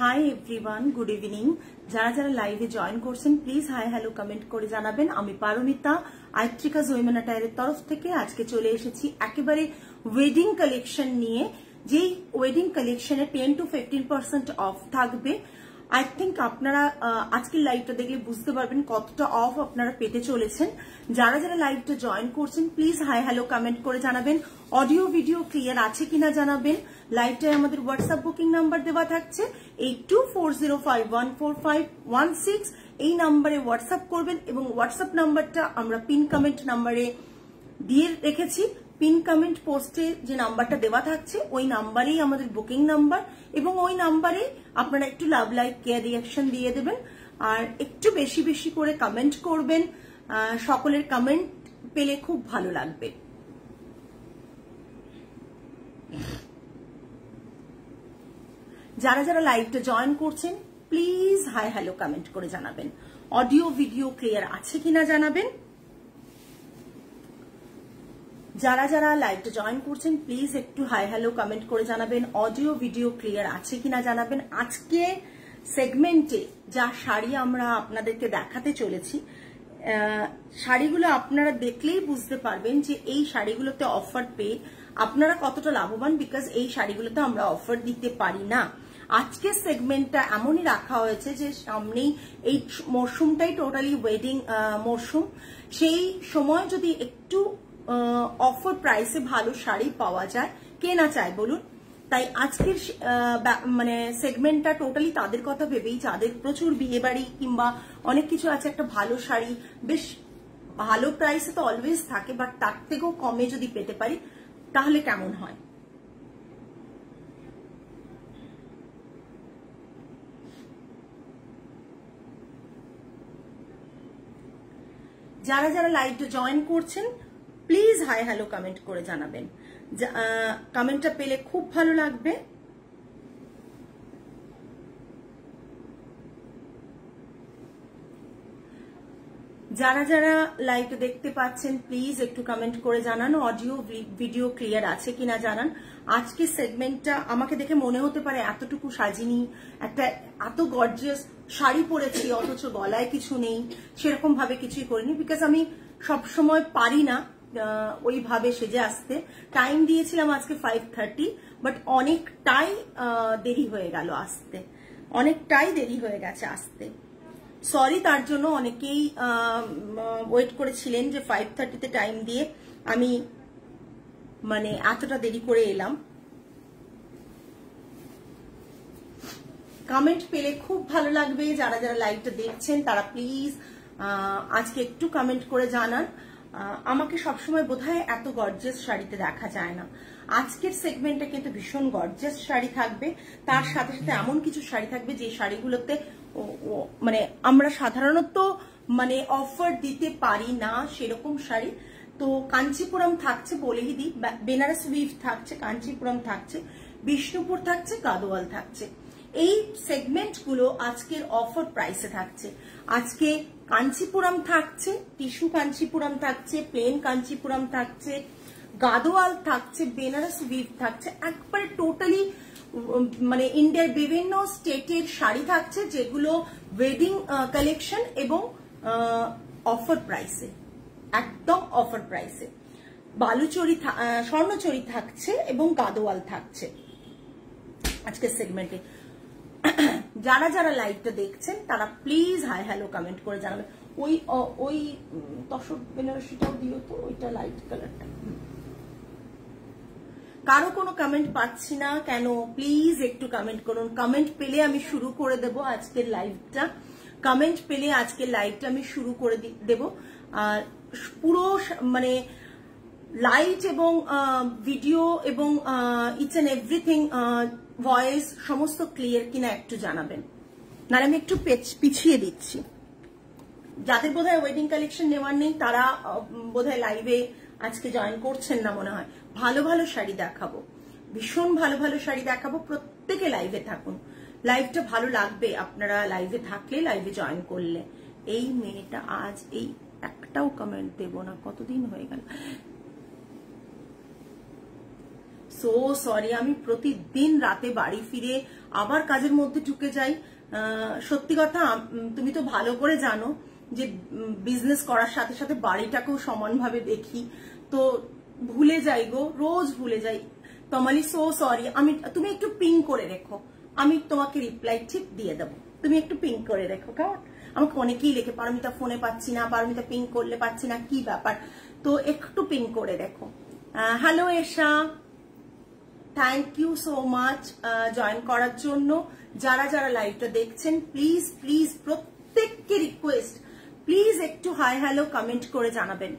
Hi everyone, good evening. যারা যারা লাইভে জয়েন করছেন প্লিজ হাই হ্যালো কমেন্ট করে জানাবেন। আমি পারমিতা আয়ত্রিকা জয়মান অ্যাটায়ারের তরফ থেকে আজকে চলে এসেছি একেবারে ওয়েডিং কালেকশন নিয়ে। যেই ওয়েডিং কালেকশনে 10 to 15% অফ থাকবে। আই থিঙ্ক আপনারা আজকের লাইভটা দেখলে বুঝতে পারবেন কতটা অফ আপনারা পেতে চলেছেন। যারা যারা লাইভটা জয়েন করছেন প্লিজ হাই হ্যালো কমেন্ট করে জানাবেন। অডিও ভিডিও ক্লিয়ার আছে কিনা জানাবেন। লাইভটায় আমাদের হোয়াটসঅ্যাপ বুকিং নাম্বার দেওয়া থাকছে 8240514516। এই নাম্বারে হোয়াটসঅ্যাপ করবেন এবং হোয়াটসঅ্যাপ নাম্বারটা আমরা পিন কমেন্ট নাম্বারে দিয়ে রেখেছি। পিন কমেন্ট পোস্টে যে নাম্বারটা দেওয়া থাকছে ওই নাম্বারেই আমাদের বুকিং নাম্বার, এবং ওই নাম্বারে আপনারা একটু লাভ লাইক কেয়ার রিয়াকশন দিয়ে দেবেন আর একটু বেশি বেশি করে কমেন্ট করবেন। সকলের কমেন্ট পেলে খুব ভালো লাগবে। যারা যারা লাইভটা জয়েন করছেন প্লিজ হাই হ্যালো কমেন্ট করে জানাবেন। অডিও ভিডিও ক্লিয়ার আছে কিনা জানাবেন। যারা যারা লাইভটা জয়েন করছেন প্লিজ একটু হাই হ্যালো কমেন্ট করে জানাবেন। অডিও ভিডিও ক্লিয়ার আছে কিনা জানাবেন। আজকে সেগমেন্টে যা শাড়ি আমরা আপনাদেরকে দেখাতে চলেছি, শাড়িগুলো আপনারা দেখলেই বুঝতে পারবেন যে এই শাড়িগুলোতে অফার পেয়ে আপনারা কতটা লাভবান, বিকজ এই শাড়িগুলোতে আমরা অফার দিতে পারি না। আজকের সেগমেন্টটা এমনই রাখা হয়েছে যে সামনেই এই মরশুমটাই টোটালি ওয়েডিং মরশুম। সেই সময় যদি একটু অফার প্রাইসে ভালো শাড়ি পাওয়া যায়, কে না চায় বলুন। তাই আজকের মানে সেগমেন্টটা টোটালি তাদের কথা ভেবেই, যাদের প্রচুর বিয়ে বাড়ি কিংবা অনেক কিছু আছে, একটা ভালো শাড়ি বেশ ভালো প্রাইসে তো অলওয়েজ থাকে, বাট তার থেকেও কমে যদি পেতে পারি তাহলে কেমন হয়। যারা যারা লাইভটা জয়েন করছেন প্লিজ হাই হ্যালো কমেন্ট করে জানাবেন। কমেন্টটা পেলে খুব ভালো লাগবে। যারা যারা লাইভটা দেখতে পাচ্ছেন প্লিজ একটু কমেন্ট করে জানান। অডিও ভিডিও ক্লিয়ার আছে কিনা জানান। আজকে সেগমেন্টটা আমাকে দেখে মনে হতে পারে এতটুকু সাজিনি, একটা এত গর্জিয়াস শাড়ি পরেছি অথচ গলায় কিছু নেই, সেরকম ভাবে কিছুই করিনি, বিকজ আমি সবসময় পারি না ওইভাবে সেজে আসতে। টাইম দিয়েছিলাম আজকে 5:30, বাট অনেকটাই দেরি হয়ে গেল আসতে, অনেকটাই দেরি হয়ে গেছে আসতে। সরি তার জন্য। অনেকেই ওয়েট করেছিলেন যে 5:30-তে টাইম দিয়ে আমি মানে এতটা দেরি করে এলাম। কমেন্ট পেলে খুব ভালো লাগবে। যারা যারা লাইভটা দেখছেন তারা প্লিজ আজকে একটু কমেন্ট করে জানান। আমাকে সবসময় বোধহয় এত গর্জিয়াস শাড়িতে দেখা যায় না। আজকের সেগমেন্টে কিন্তু ভীষণ গর্জিয়াস শাড়ি থাকবে, তার সাথে সাথে এমন কিছু শাড়ি থাকবে যে শাড়িগুলোতে মানে আমরা সাধারণত মানে অফার দিতে পারি না সেরকম শাড়ি। তো কাঞ্চিপুরম থাকছে, বলেই দিই, বেনারস উইভ থাকছে, কাঞ্চিপুরম থাকছে, বিষ্ণুপুর থাকছে, গাদোয়াল থাকছে। এই সেগমেন্টগুলো আজকের অফার প্রাইসে থাকছে। আজকে কাঞ্চিপুরম থাকছে, টিস্যু কাঞ্চিপুরম থাকছে, প্লেন কাঞ্চিপুরম থাকছে, গাদোয়াল থাকছে, বেনারস উইভ থাকছে, একবারে টোটালি মানে ইন্ডিয়ার বিভিন্ন স্টেটের শাড়ি থাকছে, যেগুলো ওয়েডিং কালেকশন এবং অফার প্রাইসে, একদম অফার প্রাইসে। বালুচরি স্বর্ণচরি থাকছে এবং গাদোয়াল থাকছে আজকের সেগমেন্টে। যারা যারা লাইভটা দেখছেন তারা প্লিজ হাই হ্যালো কমেন্ট করে জানাবেন। ওই তসর বেনারসিটাও দিও তো, ওইটা লাইট কালারটা। কারো কোনো কমেন্ট পাচ্ছি না কেন, প্লিজ একটু কমেন্ট করুন। কমেন্ট পেলে আমি শুরু করে দেব আজকের লাইভটা। কমেন্ট পেলে আজকের লাইভটা আমি শুরু করে দেব। আর পুরো মানে লাইট এবং ভিডিও এবং ইটস এন্ড এভরিথিং, ভয়েস সমস্ত ক্লিয়ার কিনা একটু জানাবেন। না আমি একটু পিছিয়ে দিচ্ছি। যাদের বোধহয় ওয়েডিং কালেকশন নেওয়ার নেই তারা বোধহয় লাইভে আজকে জয়েন করছেন না মনে হয়। ভালো ভালো শাড়ি দেখাবো, ভীষণ ভালো ভালো শাড়ি দেখাবো। প্রত্যেকে লাইভে থাকুন, লাইভটা ভালো লাগবে আপনারা লাইভে থাকলে, লাইভে জয়েন করলে। এই মেয়েটা আজ এই একটাও কমেন্ট দেব না, কতদিন হয়ে গেল। সো সরি, আমি প্রতিদিন রাতে বাড়ি ফিরে আবার কাজের মধ্যে ঢুকে যাই। সত্যি কথা, তুমি তো ভালো করে জানো যে বিজনেস করার সাথে সাথে বাড়িটাকেও সমানভাবে দেখি, তো ভুলে যাই গো, রোজ ভুলে যাই। Tamali so sorry. তুমি একটু পিং করে রেখো, আমি তোমাকে রিপ্লাই ঠিক দিয়ে দেবো। তুমি একটু পিং করে রেখো, কেমন? আমাকে অনেকেই লেখে পারমিতা ফোনে পাচ্ছি না, পারমিতা পিং করলে পাচ্ছি না, কি ব্যাপার? তো একটু পিং করে রেখো। Hello Esha, thank you so much join করার জন্য। যারা যারা লাইভটা দেখছেন প্লিজ প্লিজ প্রত্যেককে রিকোয়েস্ট, প্লিজ একটু হাই হ্যালো কমেন্ট করে জানাবেন।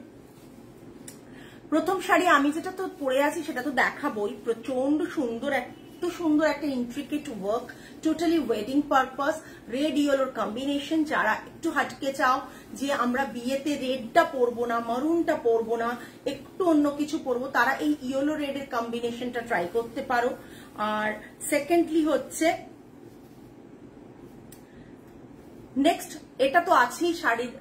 প্রথম শাড়ি আমি যেটা তো পরে আছি সেটা তো দেখাবোই। প্রচন্ড সুন্দর, এত সুন্দর একটা intricate work, totally wedding purpose, red ইয়েলোর কম্বিনেশন। যারা একটু হাটকে চাও যে আমরা বিয়েতে রেডটা পরবো না, মারুনটা পরবো না, একটু অন্য কিছু পরবো, তারা এই ইয়েলো রেডের কম্বিনেশনটা ট্রাই করতে পারো। আর সেকেন্ডলি হচ্ছে নেক্সট, এটা তো আছেই শাড়ির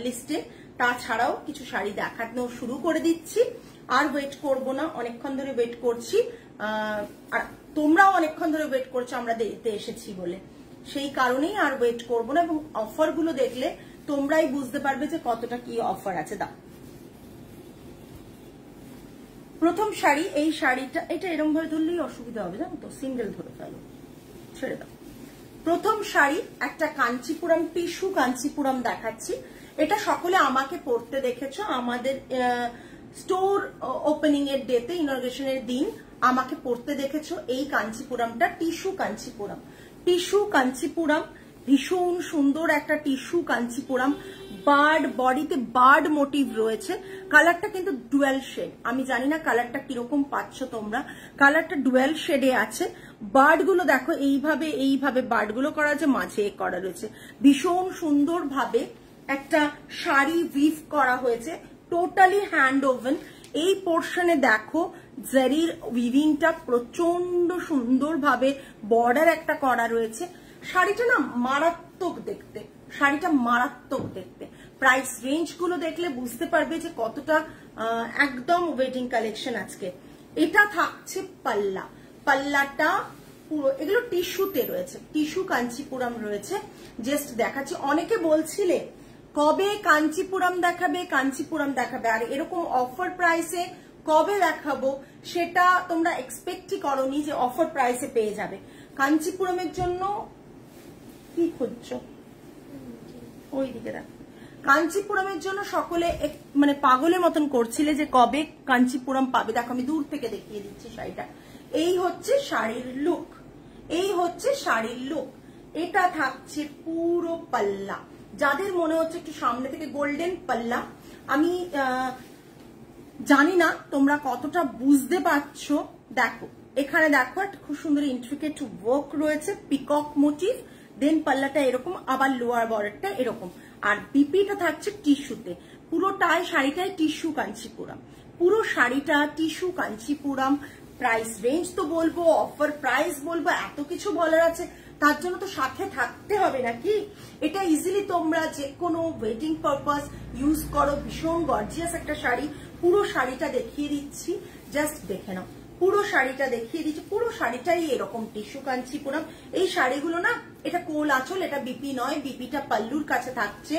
লিস্টে, তাছাড়াও কিছু শাড়ি দেখানো শুরু করে দিচ্ছি। আর ওয়েট করবো না, অনেকক্ষণ ধরে ওয়েট করছি, আর তোমরাও অনেকক্ষণ ধরে ওয়েট করছো আমরা দেরিতে এসেছি বলে, সেই কারণেই আর ওয়েট করবো না। এবং অফারগুলো দেখলে তোমরাই বুঝতে পারবে যে কতটা কি অফার আছে। দাও প্রথম শাড়ি, এই শাড়িটা, এটা এরকম ভাবে ধরলেই অসুবিধা হবে, জানো তো, সিঙ্গেল ধরে ফেলো, ছেড়ে দাও। প্রথম শাড়ি একটা কাঞ্চিপুরম, টিস্যু কাঞ্চিপুরম দেখাচ্ছি। এটা সকলে আমাকে পরতে দেখেছো আমাদের স্টোর ওপেনিং এর ডেতে, ইনগ্রেশনের দিন আমাকে পরতে দেখেছো এই কাঞ্চিপুরমটা, টিস্যু কাঞ্চিপুরম। টিস্যু কাঞ্চিপুরম ভীষণ সুন্দর একটা টিস্যু কাঞ্চিপুরম, বার্ড, বডিতে বার্ড মোটিভ রয়েছে। কালারটা কিন্তু ডুয়াল শেড, আমি জানি না কালারটা কিরকম পাচ্ছ তোমরা, কালারটা ডুয়াল শেডে আছে। বার্ড গুলো দেখো এইভাবে এইভাবে বার্ড গুলো করা আছে, মাঝে করা রয়েছে, ভীষণ সুন্দর ভাবে একটা শাড়ি উইভ করা হয়েছে, টোটালি হ্যান্ড ওভেন। এই পোর্শনে দেখো জারির উইভিংটা প্রচন্ড সুন্দর ভাবে বর্ডার একটা করা রয়েছে। শাড়িটা না মারাত্মক দেখতে, শাড়িটা মারাত্মক দেখতে। প্রাইস রেঞ্জ গুলো দেখলে বুঝতে পারবে যে কতটা একদম ওয়েডিং কালেকশন আজকে। এটা থাকছে পাল্লা, পাল্লাটা পুরো এগুলো টিস্যুতে রয়েছে, টিস্যু কাঞ্চিপুরম রয়েছে। জাস্ট দেখাচ্ছি, অনেকে বলছিলে কবে কাঞ্চিপুরম দেখাবে, কাঞ্চিপুরম দেখাবে, আর এরকম অফার প্রাইসে কবে দেখাবো সেটা তোমরা এক্সপেক্টই করোনি যে অফার প্রাইসে পেয়ে যাবে। কাঞ্চিপুরমের জন্য কি খুঁজছো, ওই দিকে দেখো, কাঞ্চিপুরমের জন্য সকলে মানে পাগলের মতন করছিলে যে কবে কাঞ্চিপুরম পাবে। দেখো আমি দূর থেকে দেখিয়ে দিচ্ছি শাড়িটা। এই হচ্ছে শাড়ির লুক, এই হচ্ছে শাড়ির লুক। এটা থাকছে পুরো পাল্লা। যাদের মনে হচ্ছে একটু সামনে থেকে গোল্ডেন পাল্লা, আমি জানি না তোমরা কতটা বুঝতে পারছো। দেখো এখানে দেখো একটা খুব সুন্দর ইন্ট্রিকেট ওয়ার্ক রয়েছে, পিকক মোটিভ, দেন পাল্লাটা এরকম, আবার লোয়ার বর্ডারটা এরকম, আর বিপিটা থাকছে টিস্যুতে। পুরোটাই শাড়িটাই টিস্যু কাঞ্চিপুরম, পুরো শাড়িটা টিস্যু কাঞ্চিপুরম। প্রাইস রেঞ্জ তো বলবো, অফার প্রাইস বলবো, এত কিছু বলার আছে, তার জন্য তো সাথে থাকতে হবে নাকি। এটা ইজিলি তোমরা যে কোনো ওয়েডিং পারপাস ইউজ করো, ভীষণ গর্জিয়াস একটা শাড়ি। পুরো শাড়িটা দেখিয়ে দিচ্ছি, জাস্ট দেখে নাও, পুরো শাড়িটা দেখিয়ে দিচ্ছি। পুরো শাড়িটাই এরকম টিস্যু কাঞ্চিপুরম। এই শাড়িগুলো না, এটা কোল আঁচল, এটা বিপি নয়, বিপিটা পাল্লুর কাছে থাকছে।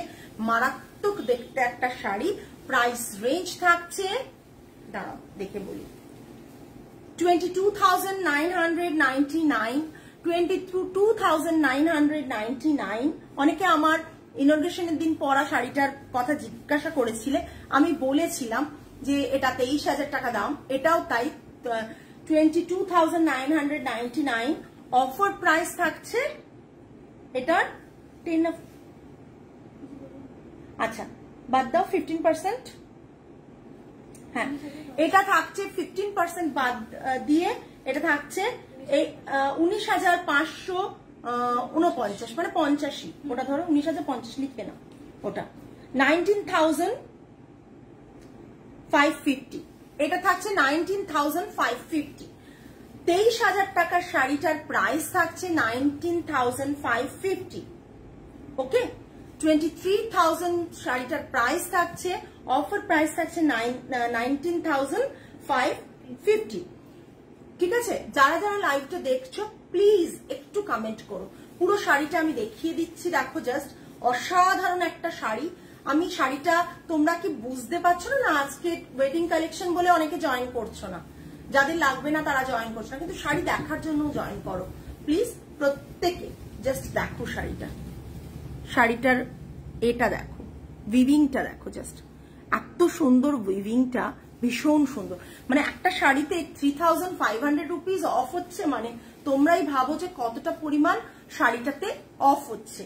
মারাত্মক দেখতে একটা শাড়ি। প্রাইস রেঞ্জ থাকছে, দাঁড়াও দেখে বলি, 22,999, 22,999। অনেকে আমার ইনগ্রেশনের দিন পরা শাড়িটার কথা জিজ্ঞাসা করেছিলে, আমি বলেছিলাম যে এটা 23,000 টাকা দাম, এটাও তাই, 22,999। অফার প্রাইস থাকছে এটার 10, আচ্ছা বাদ দাও 15%, হ্যাঁ এটা থাকছে 15% বাদ দিয়ে, এটা থাকছে 19,549, মানে 85, ওটা ধরো 19,050 লিখবে না, ওটা 19,550, এটা থাকছে 19,550। 23,000 টাকার শাড়িটার প্রাইস থাকছে 19,550। ওকে, 23,000 শাড়িটার প্রাইস থাকছে, অফার প্রাইস থাকছে 19,550। ঠিক আছে, যারা যারা লাইভটা দেখছো প্লিজ একটু কমেন্ট করো। পুরো শাড়িটা আমি দেখিয়ে দিচ্ছি, দেখো জাস্ট অসাধারণ একটা শাড়ি। আমি শাড়িটা তোমরা কি বুঝতে পারছো না? আজকে ওয়েডিং কালেকশন বলে অনেকে জয়েন করছো না, যাদের লাগবে না তারা জয়েন করছো না, কিন্তু শাড়ি দেখার জন্য জয়েন করো প্লিজ প্রত্যেকে। জাস্ট দেখো শাড়িটা, শাড়িটার এটা দেখো, উইভিংটা দেখো, জাস্ট এত সুন্দর উইভিংটা, ভীষণ সুন্দর। মানে একটা শাড়িতে 3500 রুপিস অফ হচ্ছে, মানে তোমরাই ভাবো যে কতটা পরিমাণ শাড়িটাতে অফ হচ্ছে।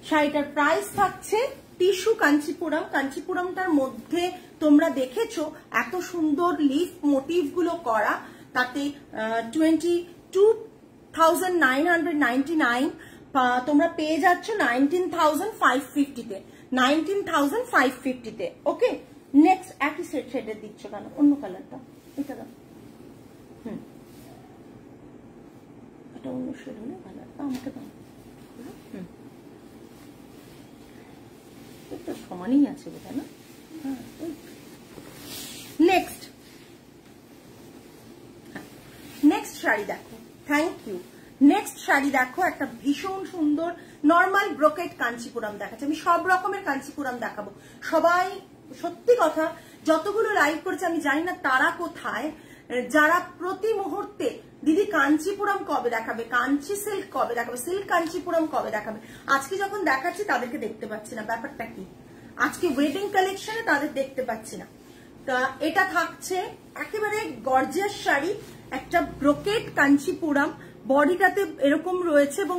শাড়িটার প্রাইস থাকছে টিস্যু কাঞ্চিপুরম। কাঞ্চিপুরমটার মধ্যে তোমরা দেখেছো এত সুন্দর লিফ মোটিভ গুলো করা, তাতে 22,999 তোমরা পেয়ে যাচ্ছ 19,550-তে, 19,550-তে। ওকে, নেক্সট একই শেডের দিচ্ছ কেন? অন্য কালারটা এটা দাও। এটা অন্য শেড হলে কালারটা আমাকে দাও। এটা সমানই আছে বোধ হয় না? নেক্সট শাড়ি দেখো, থ্যাংক ইউ। নেক্সট শাড়ি দেখো, একটা ভীষণ সুন্দর নর্মাল ব্রোকেট কাঞ্চিপুরম দেখাচ্ছে। আমি সব রকমের কাঞ্চিপুরম দেখাবো। সবাই সত্যি কথা, যতগুলো লাইভ করেছে আমি জানি না তারা কোথায়, যারা প্রতি মুহূর্তে দিদি কাঞ্চিপুরম কবে দেখাবে, কাঞ্চি সিল্ক কবে দেখাবে, সিল্ক কাঞ্চিপুরম কবে দেখাবে, আজকে যখন দেখাচ্ছি তাদেরকে দেখতে পাচ্ছি না। ব্যাপারটা কি, আজকে ওয়েডিং কালেকশনে তাদের দেখতে পাচ্ছি না। এটা থাকছে একেবারে গর্জিয়াস শাড়ি, একটা ব্রোকেট কাঞ্চিপুরম, বডিটাতে এরকম রয়েছে এবং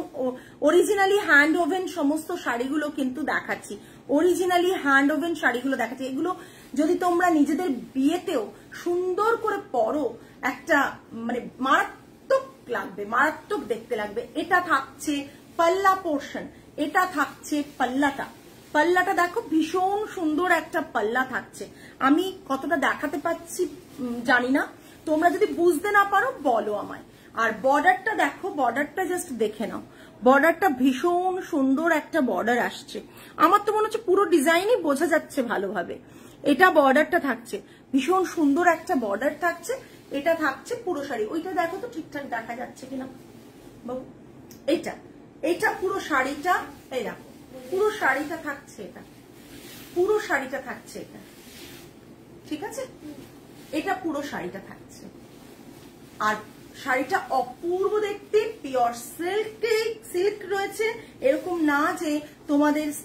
অরিজিনালি হ্যান্ড ওভেন সমস্ত শাড়িগুলো কিন্তু দেখাচ্ছি, অরিজিনালি হ্যান্ড ওভেন শাড়িগুলো দেখাচ্ছি। এগুলো যদি তোমরা নিজেদের বিয়েতেও সুন্দর করে পরো, একটা মানে মারাত্মক লাগবে, মারাত্মক দেখতে লাগবে। এটা থাকছে পাল্লা পোর্শন, এটা থাকছে পাল্লাটা, পাল্লাটা দেখো ভীষণ সুন্দর একটা পাল্লা থাকছে। আমি কতটা দেখাতে পাচ্ছি জানি না, তোমরা যদি বুঝতে না পারো বলো আমায়। আর বর্ডারটা দেখো, বর্ডারটা জাস্ট দেখে নাও, বর্ডারটা ভীষণ সুন্দর একটা বর্ডার আসছে। আমার তো মনে হচ্ছে পুরো ডিজাইনই বোঝা যাচ্ছে ভালোভাবে। এটা বর্ডারটা থাকছে, ভীষণ সুন্দর একটা বর্ডার থাকছে। এটা থাকছে পুরো শাড়ি। ওইটা দেখো তো ঠিকঠাক দেখা যাচ্ছে কিনা বাবু। এটা পুরো শাড়িটা, এই দেখো পুরো শাড়িটা থাকছে, এটা পুরো শাড়িটা থাকছে, এটা ঠিক আছে, এটা পুরো শাড়িটা থাকছে। আর শাড়িটা অপূর্ব দেখতে, পিওর সিল্ক রয়েছে, এরকম না যে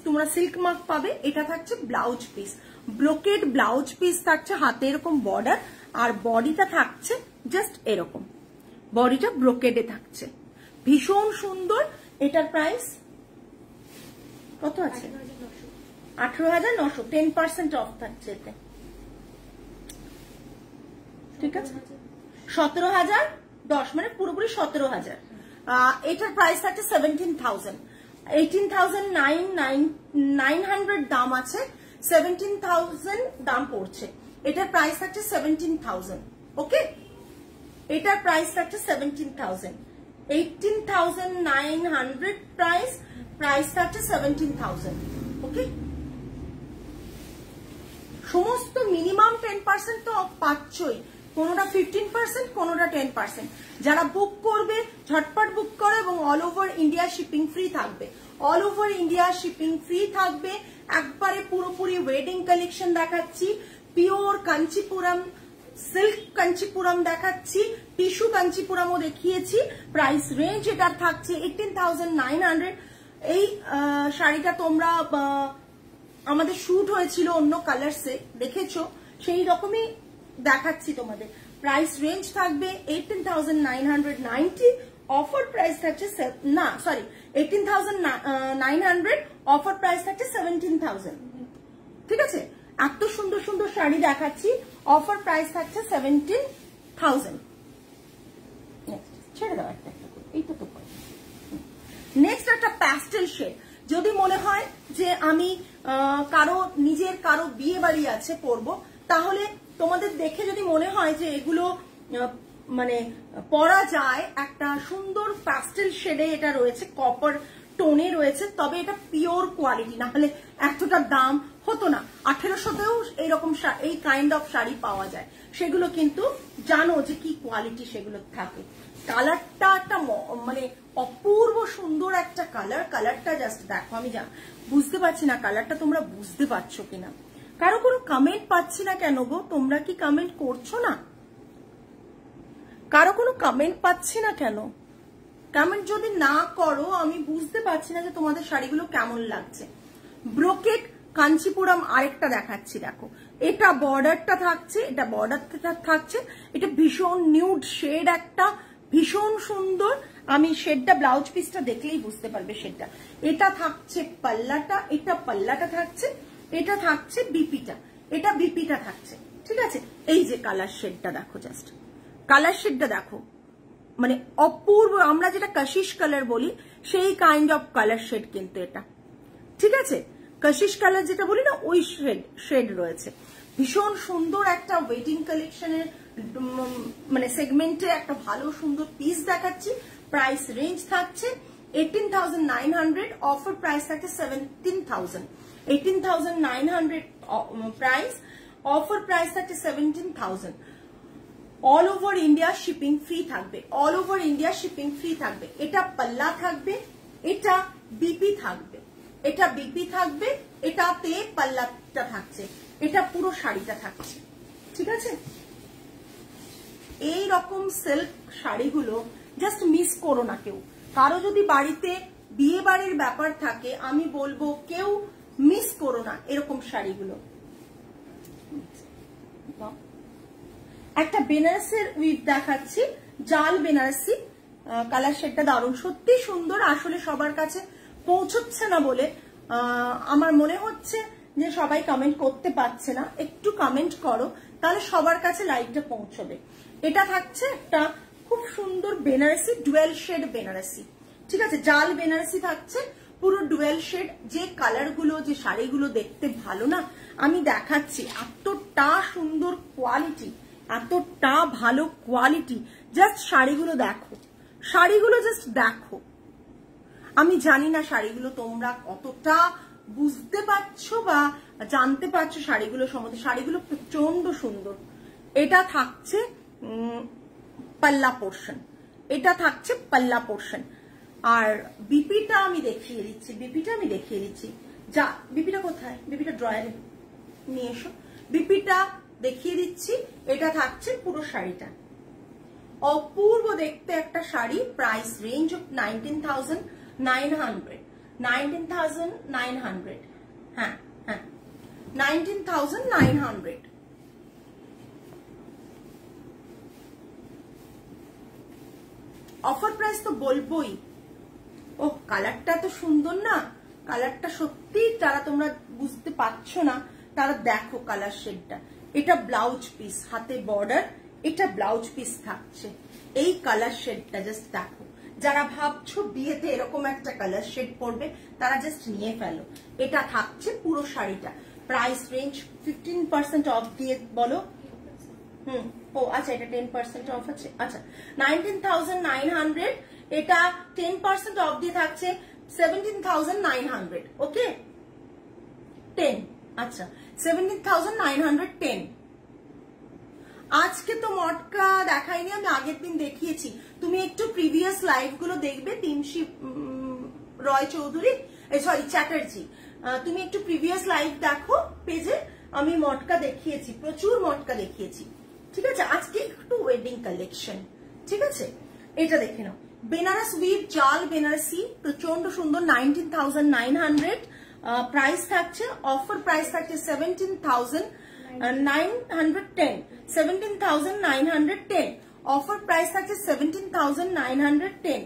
তোমরা সিল্ক মার্ক পাবে। এটা থাকছে blouse piece, brocade blouse piece থাকছে, হাতে এরকম বর্ডার, আর বডিটা থাকছে জাস্ট এরকম, বডিটা ব্রোকেডে থাকছে, ভীষণ সুন্দর। এটার প্রাইস কত আছে? 18,900, 10% অফ থাকছে এতে, ঠিক আছে। 17,010 মানে পুরোপুরি 17,000। এটার প্রাইস থাকছে 17,000, 18,900 দাম আছে, 17,000 দাম পড়ছে। এটার প্রাইস থাকছে 17,000। ওকে, এটার প্রাইস থাকছে 17,000, 18,900 প্রাইস থাকছে 17,000। ওকে, সমস্ত মিনিমাম 10% তো পাচ্ছই, কোনোটা 15%, কোনোটা 10%। যারা বুক করবে ঝটপট বুক করো, এবং all over India shipping free থাকবে, all over India shipping free থাকবে। একবারে পুরোপুরি ওয়েডিং কালেকশন দেখাচ্ছি, পিওর কাঞ্চিপুরম সিল্ক কাঞ্চিপুরম দেখাচ্ছি, টিস্যু কাঞ্চিপুরমও দেখিয়েছি। প্রাইস রেঞ্জ এটার থাকছে 18,900। এই শাড়িটা তোমরা আমাদের শুট হয়েছিল অন্য কালারসে, দেখেছো, সেই রকমই দেখাচ্ছি তোমাদের। প্রাইস রেঞ্জ থাকবে 18,990, অফার প্রাইস থাকছে 18,900, অফার প্রাইস থাকছে 17,000। ঠিক আছে, এত সুন্দর সুন্দর শাড়ি দেখাচ্ছি, অফার প্রাইস থাকছে 17,000। ছেড়ে দাও একটা একটা করে, এইটা তো নেক্সট একটা প্যাস্টেল শেড। যদি মনে হয় যে আমি নিজের কারো বিয়ে বাড়ি আছে পরবো, তাহলে তোমাদের দেখে যদি মনে হয় যে এগুলো মানে পরা যায়, একটা সুন্দর প্যাস্টেল শেডে এটা রয়েছে, কপার টোনে রয়েছে, তবে এটা পিওর কোয়ালিটি, না হলে এতটা দাম হতো না, 1800তেও এইরকম এই কাইন্ড অফ শাড়ি পাওয়া যায়। সেগুলো কিন্তু জানো যে কি কোয়ালিটি সেগুলো থাকে। কালারটা একটা মানে অপূর্ব সুন্দর একটা কালারটা জাস্ট দেখো। আমি বুঝতে পারছি না কালারটা তোমরা বুঝতে পারছো কিনা। কারো কোনো কমেন্ট পাচ্ছি না কেন গো? তোমরা কি কমেন্ট করছো না? কারো কোনো কমেন্ট পাচ্ছি না কেন? কমেন্ট যদি না করো আমি বুঝতে পারছি না যে তোমাদের শাড়িগুলো কেমন লাগছে। ব্রোকেট কাঞ্চিপুরম আরেকটা দেখাচ্ছি, দেখো এটা বর্ডারটা থাকছে, এটা বর্ডারটা থাকছে, এটা ভীষণ নিউড শেড, একটা ভীষণ সুন্দর। আমি শেডটা ব্লাউজ পিসটা দেখলেই বুঝতে পারবে শেডটা। এটা থাকছে পাল্লাটা, এটা পাল্লাটা থাকছে, এটা থাকছে বিপিটা, এটা বিপিটা থাকছে, ঠিক আছে। এই যে কালার শেডটা দেখো, জাস্ট কালার শেডটা দেখো, মানে অপূর্ব। আমরা যেটা কাশিশ কালার বলি সেই কাইন্ড অফ কালার শেড কিন্তু এটা, ঠিক আছে। কাশিশ কালার যেটা বলি না ওই শেড রয়েছে। ভীষণ সুন্দর একটা ওয়েডিং কালেকশনের মানে সেগমেন্টে একটা ভালো সুন্দর পিস দেখাচ্ছি। প্রাইস রেঞ্জ থাকছে 18,900, অফার প্রাইস থাকছে 17,000। 18,900 প্রাইস, অফার প্রাইস থাকছে 17,000। All over India shipping free থাকবে, all over India shipping free থাকবে। এটা পাল্লা থাকবে, এটা বিপি থাকবে, এটা বিপি থাকবে, এটাতে পাল্লাটা থাকছে, এটা পুরো শাড়িটা থাকছে, ঠিক আছে। এই রকম সিল্ক শাড়িগুলো জাস্ট মিস করো না কেউ। কারো যদি বাড়িতে বিয়ে বাড়ির ব্যাপার থাকে আমি বলবো কেউ মিস করো না এরকম শাড়িগুলো। একটা বেনারসের উইভ দেখাচ্ছি, জাল বেনারসি, কালার শেডটা দারুণ, সত্যি সুন্দর। আসলে সবার কাছে পৌঁছচ্ছে না বলে আমার মনে হচ্ছে যে সবাই কমেন্ট করতে পারছে না। একটু কমেন্ট করো তাহলে সবার কাছে লাইভটা পৌঁছবে। এটা থাকছে একটা খুব সুন্দর বেনারসি, ডুয়েল শেড বেনারসি, ঠিক আছে। জাল বেনারসি থাকছে পুরো ডুয়েল শেড। যে কালারগুলো, যে শাড়িগুলো দেখতে ভালো না আমি দেখাচ্ছি, এতটা সুন্দর কোয়ালিটি, এতটা ভালো কোয়ালিটি। জাস্ট শাড়িগুলো দেখো, শাড়িগুলো জাস্ট দেখো। আমি জানি না শাড়িগুলো তোমরা কতটা বুঝতে পারছো বা জানতে পারছো শাড়িগুলো সম্বন্ধে। শাড়িগুলো প্রচন্ড সুন্দর। এটা থাকছে পাল্লা পোর্শন, এটা থাকছে পাল্লা পোর্শন। আর বিপিটা আমি দেখিয়ে দিচ্ছি, বিপিটা আমি দেখিয়ে দিচ্ছি। যা বিপিটা কোথায়? বিপিটা ড্রয়ারে নিয়ে এসো। বিপিটা দেখিয়ে দিচ্ছি। এটা থাকছে পুরো শাড়িটা, অপূর্ব দেখতে একটা শাড়ি। প্রাইস রেঞ্জ অফ 19,900, 19,900, হ্যাঁ হ্যাঁ 19,900। অফার প্রাইস তো বলবোই। ও কালারটা তো সুন্দর না, কালারটা সত্যি যারা তোমরা বুঝতে পারছো না তারা দেখো কালার শেডটা। এটা ব্লাউজ পিস, হাতে বর্ডার, এটা ব্লাউজ পিস থাকছে। এই কালার শেডটা জাস্ট দেখো। যারা ভাবছো বিয়েতে এরকম একটা কালার শেড পরবে তারা জাস্ট নিয়ে ফেলো। এটা থাকছে পুরো শাড়িটা। প্রাইস রেঞ্জ 15% অফ দিয়ে বলো। ও আচ্ছা, এটা 10% অফ আছে। আচ্ছা 19,900, এটা 10% অফ দিয়ে থাকছে 17,900। ওকে 10, আচ্ছা 17,910। আজকে তো মটকা দেখাইনি, আমি আগের দিন দেখিয়েছি। তুমি একটু প্রিভিয়াস লাইভ গুলো দেখবে, তিমশি রয় চৌধুরী, সরি চ্যাটার্জি, তুমি একটু প্রিভিয়াস লাইভ দেখো পেজে। আমি মটকা দেখিয়েছি, প্রচুর মটকা দেখিয়েছি, ঠিক আছে। আজকে একটু ওয়েডিং কালেকশন, ঠিক আছে। এটা দেখে নাও, বেনারস উইথ জাল বেনারসি, প্রচন্ড সুন্দর। 19,900 প্রাইস থাকছে। অফার প্রাইস থাকছে 17,910, 17,910। অফার প্রাইস থাকছে 17,910।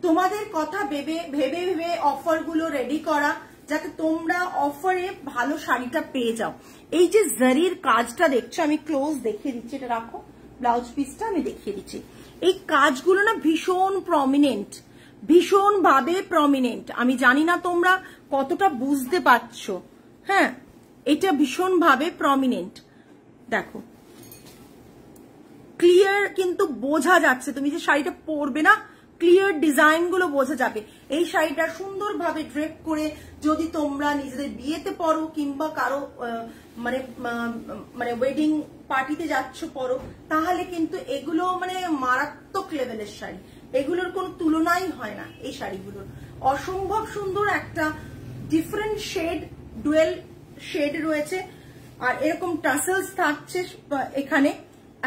তোমাদের কথা ভেবে ভেবে অফার গুলো রেডি করা, যাতে তোমরা অফারে ভালো শাড়িটা পেয়ে যাও। এই যে জারির কাজটা দেখছো, আমি ক্লোজ দেখিয়ে দিচ্ছি, এটা রাখো, ব্লাউজ পিসটা আমি দেখিয়ে দিচ্ছি। এই কাজগুলো না ভীষণ প্রমিনেন্ট, ভীষণ ভাবে প্রমিনেন্ট। আমি জানি না তোমরা কতটা বুঝতে পারছো, হ্যাঁ এটা ভীষণ ভাবে প্রমিনেন্ট। দেখো ক্লিয়ার কিন্তু বোঝা যাচ্ছে, তুমি যে শাড়িটা পরবে না ক্লিয়ার ডিজাইন গুলো বোঝা যাবে। এই শাড়িটা সুন্দরভাবে ড্রেপ করে যদি তোমরা নিজেদের বিয়েতে পরো কিংবা কারো মানে মানে ওয়েডিং পার্টিতে যাচ্ছ পরো, তাহলে কিন্তু এগুলো মানে মারাত্মক লেভেলের শাড়ি, এগুলোর কোনো তুলনাই হয় না। এই শাড়িগুলোর অসম্ভব সুন্দর, একটা ডিফারেন্ট শেড, ডুয়েল শেড রয়েছে, আর এরকম টাসেলস থাকছে। এখানে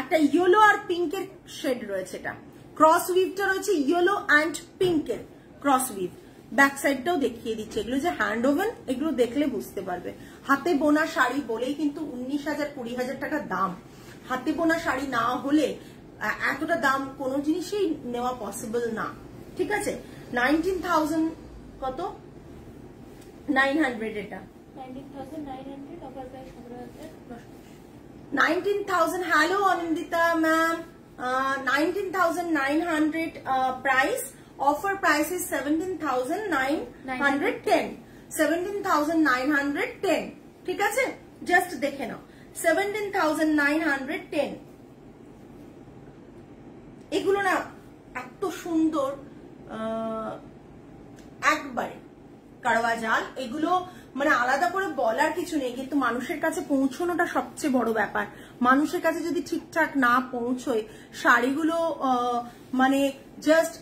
একটা ইয়েলো আর পিঙ্কের শেড রয়েছে, এটা ক্রস উইভটা রয়েছে ইয়েলো অ্যান্ড পিঙ্কের ক্রস উইভ। ব্যাক সাইডটাও দেখিয়ে দিচ্ছে, এগুলো যে হ্যান্ড ওভেন, এগুলো দেখলে বুঝতে পারবে। হাতে বোনা শাড়ি বলেই কিন্তু 19,000-20,000 টাকা দাম। হাতে বোনা শাড়ি না হলে এতটা দাম কোনো জিনিসই নেওয়া পসিবল না, ঠিক আছে। 19,000 কত 900 এটা 19,900 offer price 19,000। Hello Anindita ma'am, 19,900 price, offer price is 17,910, 17,910, ঠিক আছে। জাস্ট দেখে নাও 17,910। এগুলো না এত সুন্দর, একবারে কারওয়া জাল, এগুলো মানে আলাদা করে বলার কিছু নেই, কিন্তু মানুষের কাছে পৌঁছানোটা সবচেয়ে বড় ব্যাপার। মানুষের কাছে যদি ঠিকঠাক না পৌঁছয়, শাড়িগুলো মানে জাস্ট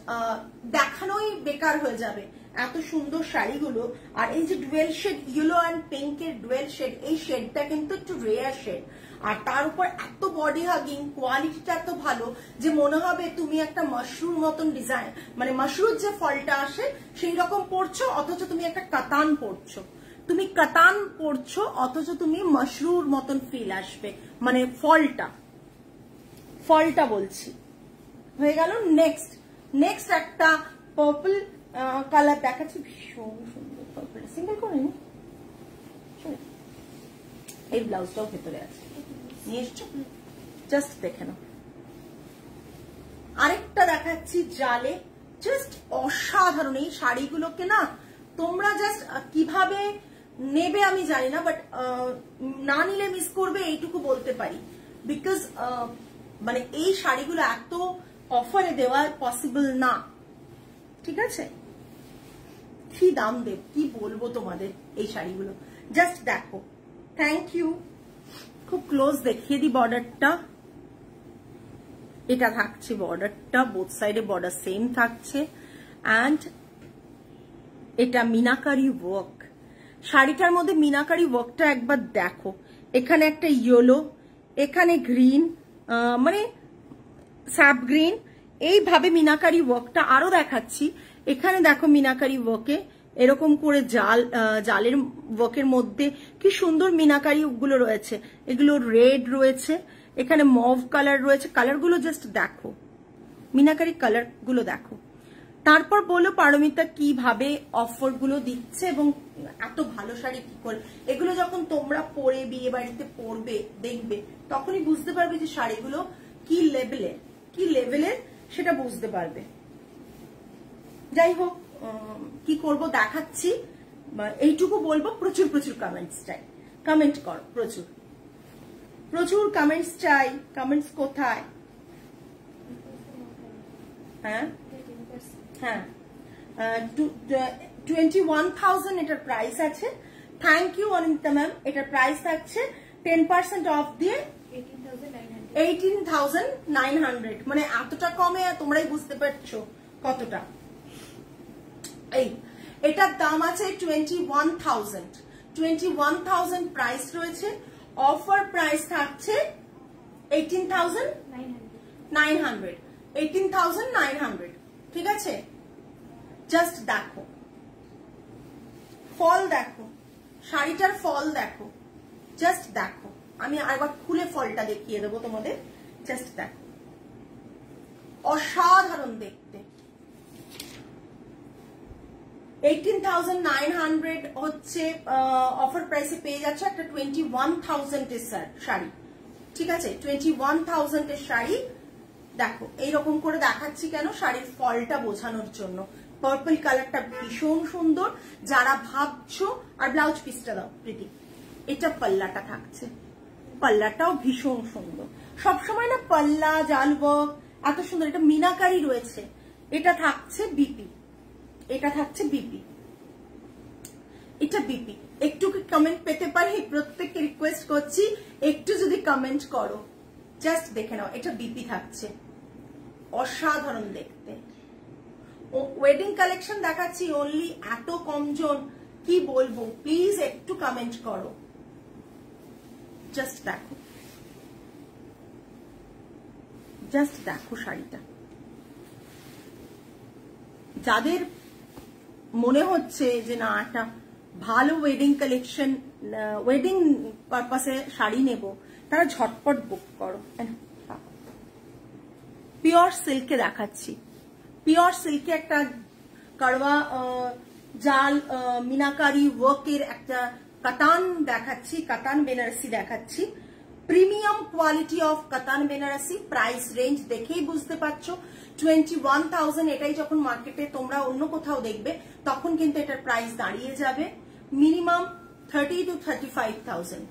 দেখানোই বেকার হয়ে যাবে। এত সুন্দর শাড়িগুলো, আর এই যে ডুয়েল শেড ইয়েলো অ্যান্ড পিঙ্কের ডুয়েল শেড, এই শেডটা কিন্তু একটু রেয়ার শেড, আর তার উপর এত বডি হাগিং, কোয়ালিটিটা এত ভালো যে মনে হবে তুমি একটা মাশরুর মতন ডিজাইন, মানে মাশরুর যে ফলটা আসে সেই রকম পরছো, অথচ তুমি একটা কাতান পরছো, তুমি কাতান পরছো অথচ তুমি মাশরুর মতন ফিল আসবে, মানে ফলটা বলছি। হয়ে গেল। নেক্সট একটা পার্পল কালার দেখাচ্ছি, ভীষণ সুন্দর পার্পল, সিঙ্গেল করে নি, এই ব্লাউজটাও ভেতরে আছে, নিয়ে এসছো, জাস্ট দেখে নাও। আরেকটা দেখাচ্ছি জালে, জাস্ট অসাধারণ। এই শাড়িগুলোকে না তোমরা জাস্ট কিভাবে নেবে আমি জানি না, বাট না নিলে মিস করবে এইটুকু বলতে পারি, বিকজ মানে এই শাড়িগুলো এত অফারে দেওয়া পসিবল না, ঠিক আছে। কি দাম দেব, কি বলবো তোমাদের এই শাড়িগুলো, জাস্ট দেখো। Thank you. খুব ক্লোজ দেখিয়ে দিই বর্ডারটা, এটা থাকছে বর্ডারটা, বোথ সাইডে বর্ডার সেম থাকছে, অ্যান্ড এটা মিনাকারি ওয়ার্ক। শাড়িটার মধ্যে মিনাকারি ওয়ার্কটা একবার দেখো, এখানে একটা ইয়েলো, এখানে গ্রিন, মানে স্যাপ গ্রিন, এইভাবে মিনাকারি ওয়ার্কটা আরো দেখাচ্ছি। এখানে দেখো মিনাকারি ওয়ার্কে এরকম করে জালের ওয়ার্কের মধ্যে কি সুন্দর মিনাকারি গুলো রয়েছে, এগুলো রেড রয়েছে, এখানে মভ কালার রয়েছে, কালারগুলো জাস্ট দেখো, মিনাকারি কালার গুলো দেখো। তারপর বলো পারমিতা কিভাবে অফার গুলো দিচ্ছে এবং এত ভালো শাড়ি কি করে, এগুলো যখন তোমরা পরে বিয়ে বাড়িতে পরবে দেখবে, তখনই বুঝতে পারবে যে শাড়িগুলো কি লেভেলের সেটা বুঝতে পারবে। যাই হোক, কি করব দেখাচ্ছি, এইটুকু বলবো, প্রচুর কমেন্টস চাই, কমেন্ট করো, প্রচুর কমেন্টস চাই। কমেন্টস কোথায়? হ্যাঁ 21,000 এটার প্রাইস আছে। Thank you Anindita ma'am. এটার প্রাইস থাকছে 10% অফ দিয়ে 18,900, মানে এতটা কমে তোমরাই বুঝতে পারছো কতটা। এটার দাম আছে 21,000 প্রাইস রয়েছে, অফার প্রাইস থাকছে 18,900, ঠিক আছে। জাস্ট দেখো, ফল দেখো, শাড়িটার ফল দেখো, জাস্ট দেখো। আমি আরেকবার খুলে ফলটা দেখিয়ে দেবো তোমাদের, জাস্ট দেখো, অসাধারণ দেখতে। 18,900 হচ্ছে অফার প্রাইসে পেয়ে যাচ্ছে একটা 21,000 এর শাড়ি, ঠিক আছে। 21,000 এর শাড়ি দেখো, এইরকম করে দেখাচ্ছি কেন, শাড়ির ফলটা বোঝানোর জন্য। পার্পল কালারটা ভীষণ সুন্দর, যারা ভাবছো, আর ব্লাউজ পিসটা দাও প্রীতি, এটা পাল্লাটা থাকছে, পাল্লাটাও ভীষণ সুন্দর। সবসময় না পাল্লা জাল ওয়ার্ক এত সুন্দর, এটা মিনাকারি রয়েছে, এটা থাকছে বিপি, এটা থাকছে বিপি, এটা বিপি। একটু কি কমেন্ট পেতে পারি? প্রত্যেককে রিকোয়েস্ট করছি একটু যদি কমেন্ট করো, জাস্ট দেখে নাও। এটা বিপি থাকছে, অসাধারণ দেখতে। ওয়েডিং কালেকশন দেখাচ্ছি অনলি, এত কমজন কি বলবো, প্লিজ একটু কমেন্ট করো। জাস্ট দেখো, জাস্ট দেখো শাড়িটা। যাদের মনে হচ্ছে যে না একটা ভালো ওয়েডিং কালেকশন, ওয়েডিং পারপাসে শাড়ি নেব, তারা ঝটপট বুক করো। পিওর সিল্কে দেখাচ্ছি, পিওর সিল্কে একটা কারওয়া জাল মিনাকারি ওয়ার্কের একটা কাতান দেখাচ্ছি, কাতান বেনারসি দেখাচ্ছি। প্রিমিয়াম কোয়ালিটি অফ কাতান বেনারসি। প্রাইস রেঞ্জ দেখেই বুঝতে পারছো 21,000। এটাই যখন মার্কেটে তোমরা অন্য কোথাও দেখবে তখন কিন্তু এটার প্রাইস দাঁড়িয়ে যাবে minimum 30 to 35,000,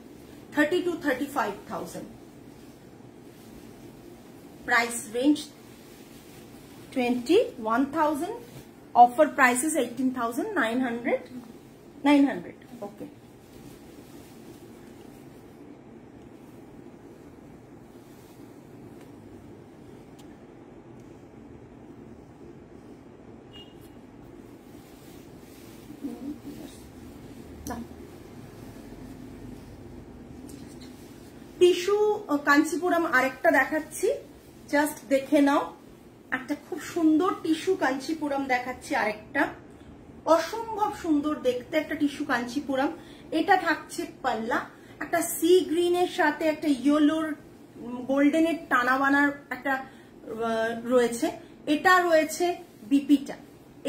30 to 35,000। Price range 21,000, offer price is 18,900, 900. Okay. Tissue Kanchipuram আরেকটা দেখাচ্ছি, জাস্ট দেখে নাও। একটা খুব সুন্দর টিস্যু কাঞ্চিপুরম দেখাচ্ছি আরেকটা, অসম্ভব সুন্দর দেখতে একটা টিস্যু কাঞ্চিপুরম। এটা থাকছে পাল্লা, একটা সি গ্রিনের সাথে একটা ইয়েলোর গোল্ডেনের টানা বানার একটা রয়েছে। এটা রয়েছে বিপিটা,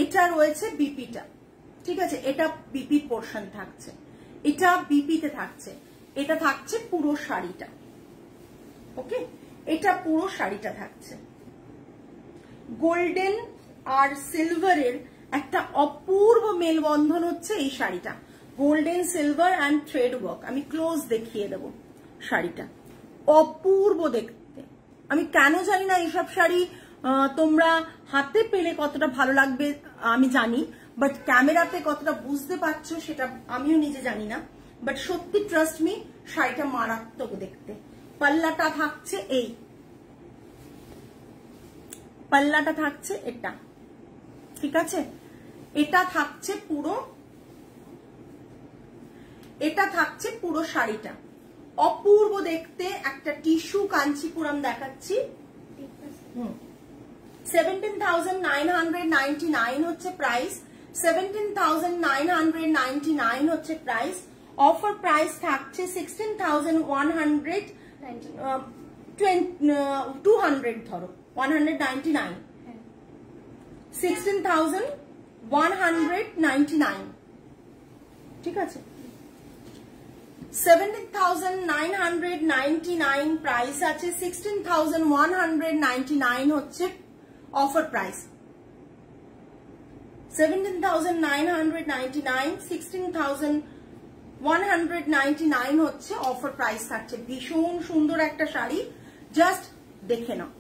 এটা রয়েছে বিপিটা, ঠিক আছে। এটা বিপি পোর্শন থাকছে, এটা বিপিতে থাকছে। এটা থাকছে পুরো শাড়িটা, ওকে। এটা পুরো শাড়িটা থাকছে গোল্ডেন আর সিলভারের একটা অপূর্ব মেলবন্ধন হচ্ছে এই শাড়িটা। Golden silver and thread work. আমি ক্লোজ দেখিয়ে দেব শাড়িটা, অপূর্ব দেখতে। আমি কেন জানি না এইসব শাড়ি তোমরা হাতে পেলে কতটা ভালো লাগবে আমি জানি, বাট ক্যামেরাতে কতটা বুঝতে পারছো সেটা আমিও নিজে জানি না। বাট সত্যি ট্রাস্ট মি, শাড়িটা মারাত্মক দেখতে। পাল্লাটা থাকছে এই, পাল্লাটা থাকছে এটা, ঠিক আছে। এটা থাকছে পুরো, এটা থাকছে পুরো শাড়িটা, অপূর্ব দেখতে একটা টিস্যু কাঞ্চিপুরম দেখাচ্ছি। 17,999 হচ্ছে প্রাইস, 17,999 হচ্ছে প্রাইস। অফার প্রাইস থাকছে 16,100, 200 ধরো, 199, 16,199, ঠিক আছে। 17,999 প্রাইস আছে, 16,199 হচ্ছে অফার প্রাইস। 17,999, 16,199 হচ্ছে অফার প্রাইস থাকছে। ভীষণ সুন্দর একটা শাড়ি, জাস্ট দেখে নাও।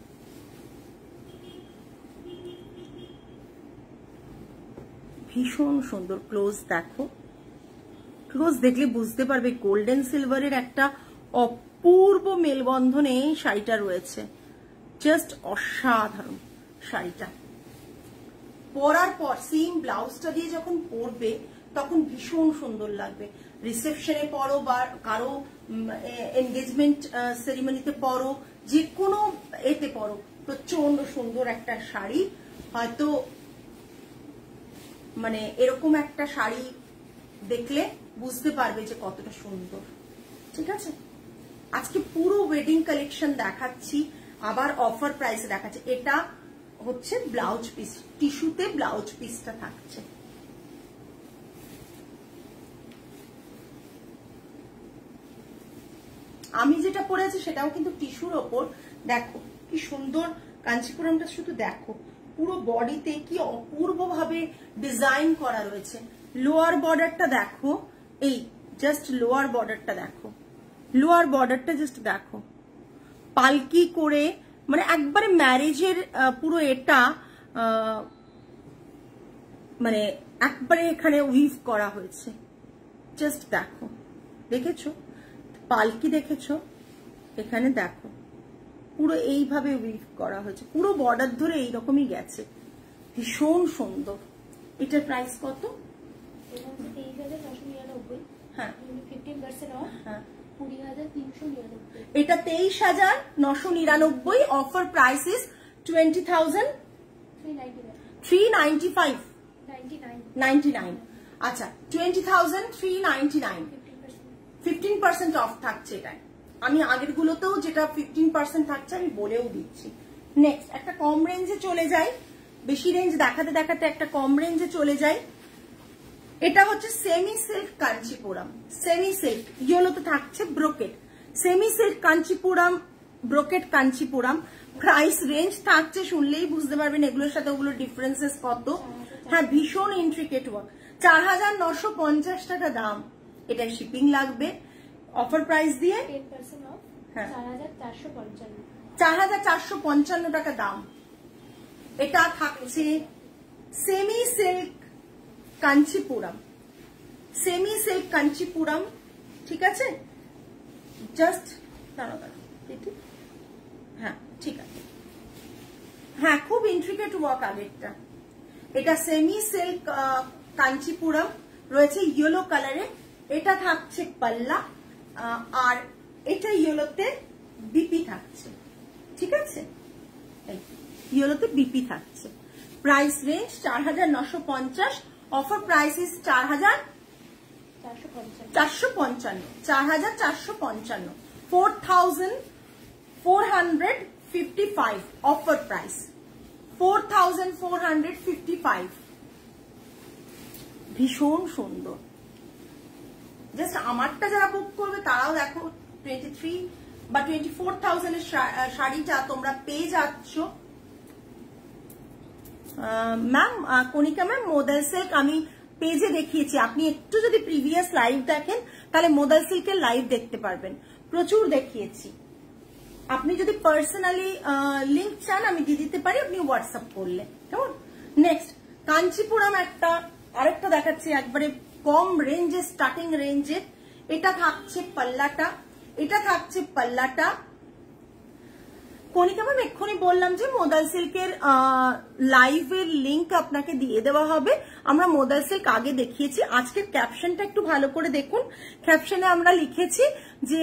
ভীষণ সুন্দর, ক্লোজ দেখো, ক্লোজ দেখলে বুঝতে পারবে গোল্ডেন সিলভারের একটা অপূর্ব মেলবন্ধনে এই শাড়িটা রয়েছে। জাস্ট অসাধারণ শাড়িটা। পরার পর সেম ব্লাউজটা দিয়ে যখন পরবে তখন ভীষণ সুন্দর লাগবে। রিসেপশনে পরো বা কারো এনগেজমেন্ট সেরিমনিতে পরো, যে কোনো এতে পরো, প্রচন্ড সুন্দর একটা শাড়ি। হয়তো মানে এরকম একটা শাড়ি দেখলে বুঝতে পারবে যে কতটা সুন্দর, ঠিক আছে। আজকে পুরো ওয়েডিং কালেকশন দেখাচ্ছি, আবার অফার প্রাইসে দেখাচ্ছি। এটা হচ্ছে ব্লাউজ পিস, টিস্যুতে ব্লাউজ পিসটা থাকছে। আমি যেটা পরেছি সেটাও কিন্তু টিস্যুর ওপর। দেখো কি সুন্দর কাঞ্চিপুরমটা, শুধু দেখো পুরো বডিতে কি অপূর্ব ভাবে ডিজাইন করা রয়েছে। লোয়ার বর্ডারটা দেখো, এই জাস্ট লোয়ার বর্ডারটা দেখো, লোয়ার বর্ডারটা জাস্ট দেখো, পালকি করে, মানে একবারে ম্যারেজের পুরো এটা মানে একবারে এখানে উইভ করা হয়েছে। জাস্ট দেখো, দেখেছো পালকি, দেখেছো এখানে দেখো পুরো এইভাবে উইভ করা হয়েছে, পুরো বর্ডার ধরে এইরকমই গেছে, ভীষণ সুন্দর। এটার প্রাইস কত? হ্যাঁ, 15% অফ। হ্যাঁ, 20,399। এটা 23,999। অফার প্রাইস ইজ 20,395 আচ্ছা 20,399। 15% অফ থাকছে এটাই। আমি আগের গুলোতেও যেটা 15% থাকছে আমি বলেও দিচ্ছি। নেক্সট একটা কম রেঞ্জে চলে যাই, বেশি রেঞ্জ দেখাতে দেখাতে একটা কম রেঞ্জে চলে যাই। এটা হচ্ছে semi silk Kanchipuram. Semi silk ইয়েলোতে থাকছে brocade. Semi silk Kanchipuram, brocade Kanchipuram. Price range থাকছে, শুনলেই বুঝতে পারবেন এগুলোর সাথে ওগুলো ডিফারেন্সেস কত। হ্যাঁ, ভীষণ ইন্ট্রিকেট ওয়ার্ক। 4,950 টাকা দাম। এটা শিপিং লাগবে। অফার প্রাইস দিয়ে 10% অফ। হ্যাঁ, 4,455। 4,455 টাকা দাম। এটা থাকছে semi silk Kanchipuram. Semi silk Kanchipuram, ঠিক আছে। জাস্ট দাঁড়াও, হ্যাঁ ঠিক আছে। হ্যাঁ, খুব ইন্ট্রিকেট ওয়ার্ক আগেরটা। এটা সেমি সিল্ক কাঞ্চিপুরম রয়েছে ইয়েলো কালারে। এটা থাকছে পাল্লা, আর এটা ইয়েলোতে বিপি থাকছে, ঠিক আছে। ইয়েলোতে বিপি থাকছে। Price range 4,950। Offer price is 4,455। 4,455। 4,455 offer price. 4,455। ভীষণ সুন্দর। জাস্ট আমারটা যারা বুক করবে তারাও দেখো 23 বা 24,000 এর শাড়িটা তোমরা পেয়ে যাচ্ছ। ম্যাম, কণিকা ম্যাম, মোদাল সিল্ক আমি পেজে দেখিয়েছি। আপনি একটু যদি প্রিভিয়াস লাইভ দেখেন তাহলে মোদাল সিল্কের লাইভ দেখতে পারবেন, প্রচুর দেখিয়েছি। আপনি যদি পার্সোনালি লিঙ্ক চান আমি দিয়ে দিতে পারি, আপনি হোয়াটসঅ্যাপ করলে, কেমন। নেক্সট কাঞ্চিপুরম একটা আরেকটা দেখাচ্ছি, একবারে কম রেঞ্জে, স্টার্টিং রেঞ্জে। এটা থাকছে পাল্লাটা, এটা থাকছে পাল্লাটা। কণিকা ম্যাম এক্ষুনি বললাম যে মোদাল সিল্কের লাইভের লিঙ্ক আপনাকে দিয়ে দেওয়া হবে। আমরা মোদাল সিল্ক আগে দেখিয়েছি। আজকের ক্যাপশনটা একটু ভালো করে দেখুন। ক্যাপশনে আমরা লিখেছি যে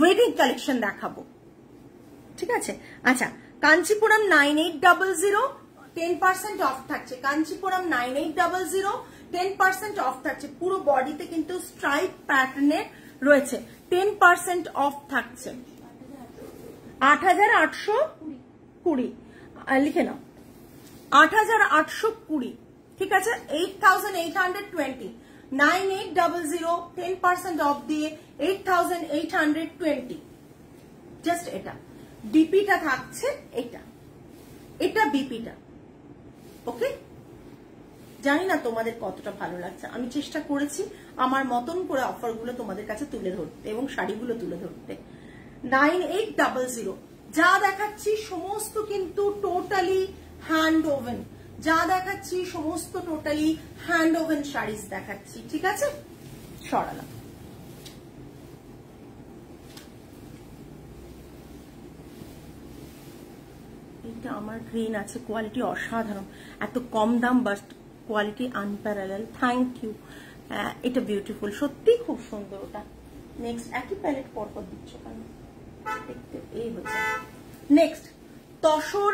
ওয়েডিং কালেকশন দেখাবো, ঠিক আছে। আচ্ছা, কাঞ্চিপুরম 9800, 10% অফ থাকছে। কাঞ্চিপুরম 9800, 10% অফ থাকছে। পুরো বডিতে কিন্তু স্ট্রাইপ প্যাটার্নের রয়েছে। 10% অফ থাকছে। 8,820 লিখে নাও, 8,820, ঠিক আছে। 8,820। 9800, 10% অফ দিয়ে 8,820। জাস্ট এটা বিপিটা থাকছে, এটা বিপিটা। ওকে, জানি না তোমাদের কতটা ভালো লাগছে। আমি চেষ্টা করেছি আমার মতন করে অফারগুলো তোমাদের কাছে তুলে ধরতে এবং শাড়িগুলো তুলে ধরতে। 9800। যা দেখাচ্ছি সমস্ত কিন্তু টোটালি হ্যান্ড ওভেন। যা দেখাচ্ছি সমস্ত টোটালি হ্যান্ড ওভেন শাড়িজ দেখাচ্ছি, ঠিক আছে। সরালাম। এটা আমার গ্রিন আছে, কোয়ালিটি অসাধারণ। এত কম দাম but quality unparalleled. Thank you. এটা বিউটিফুল, সত্যি খুব সুন্দর। ওটা নেক্সট একই প্যালেট পরপর দিচ্ছ কেন, দেখতে এই হচ্ছে। নেক্সট তসর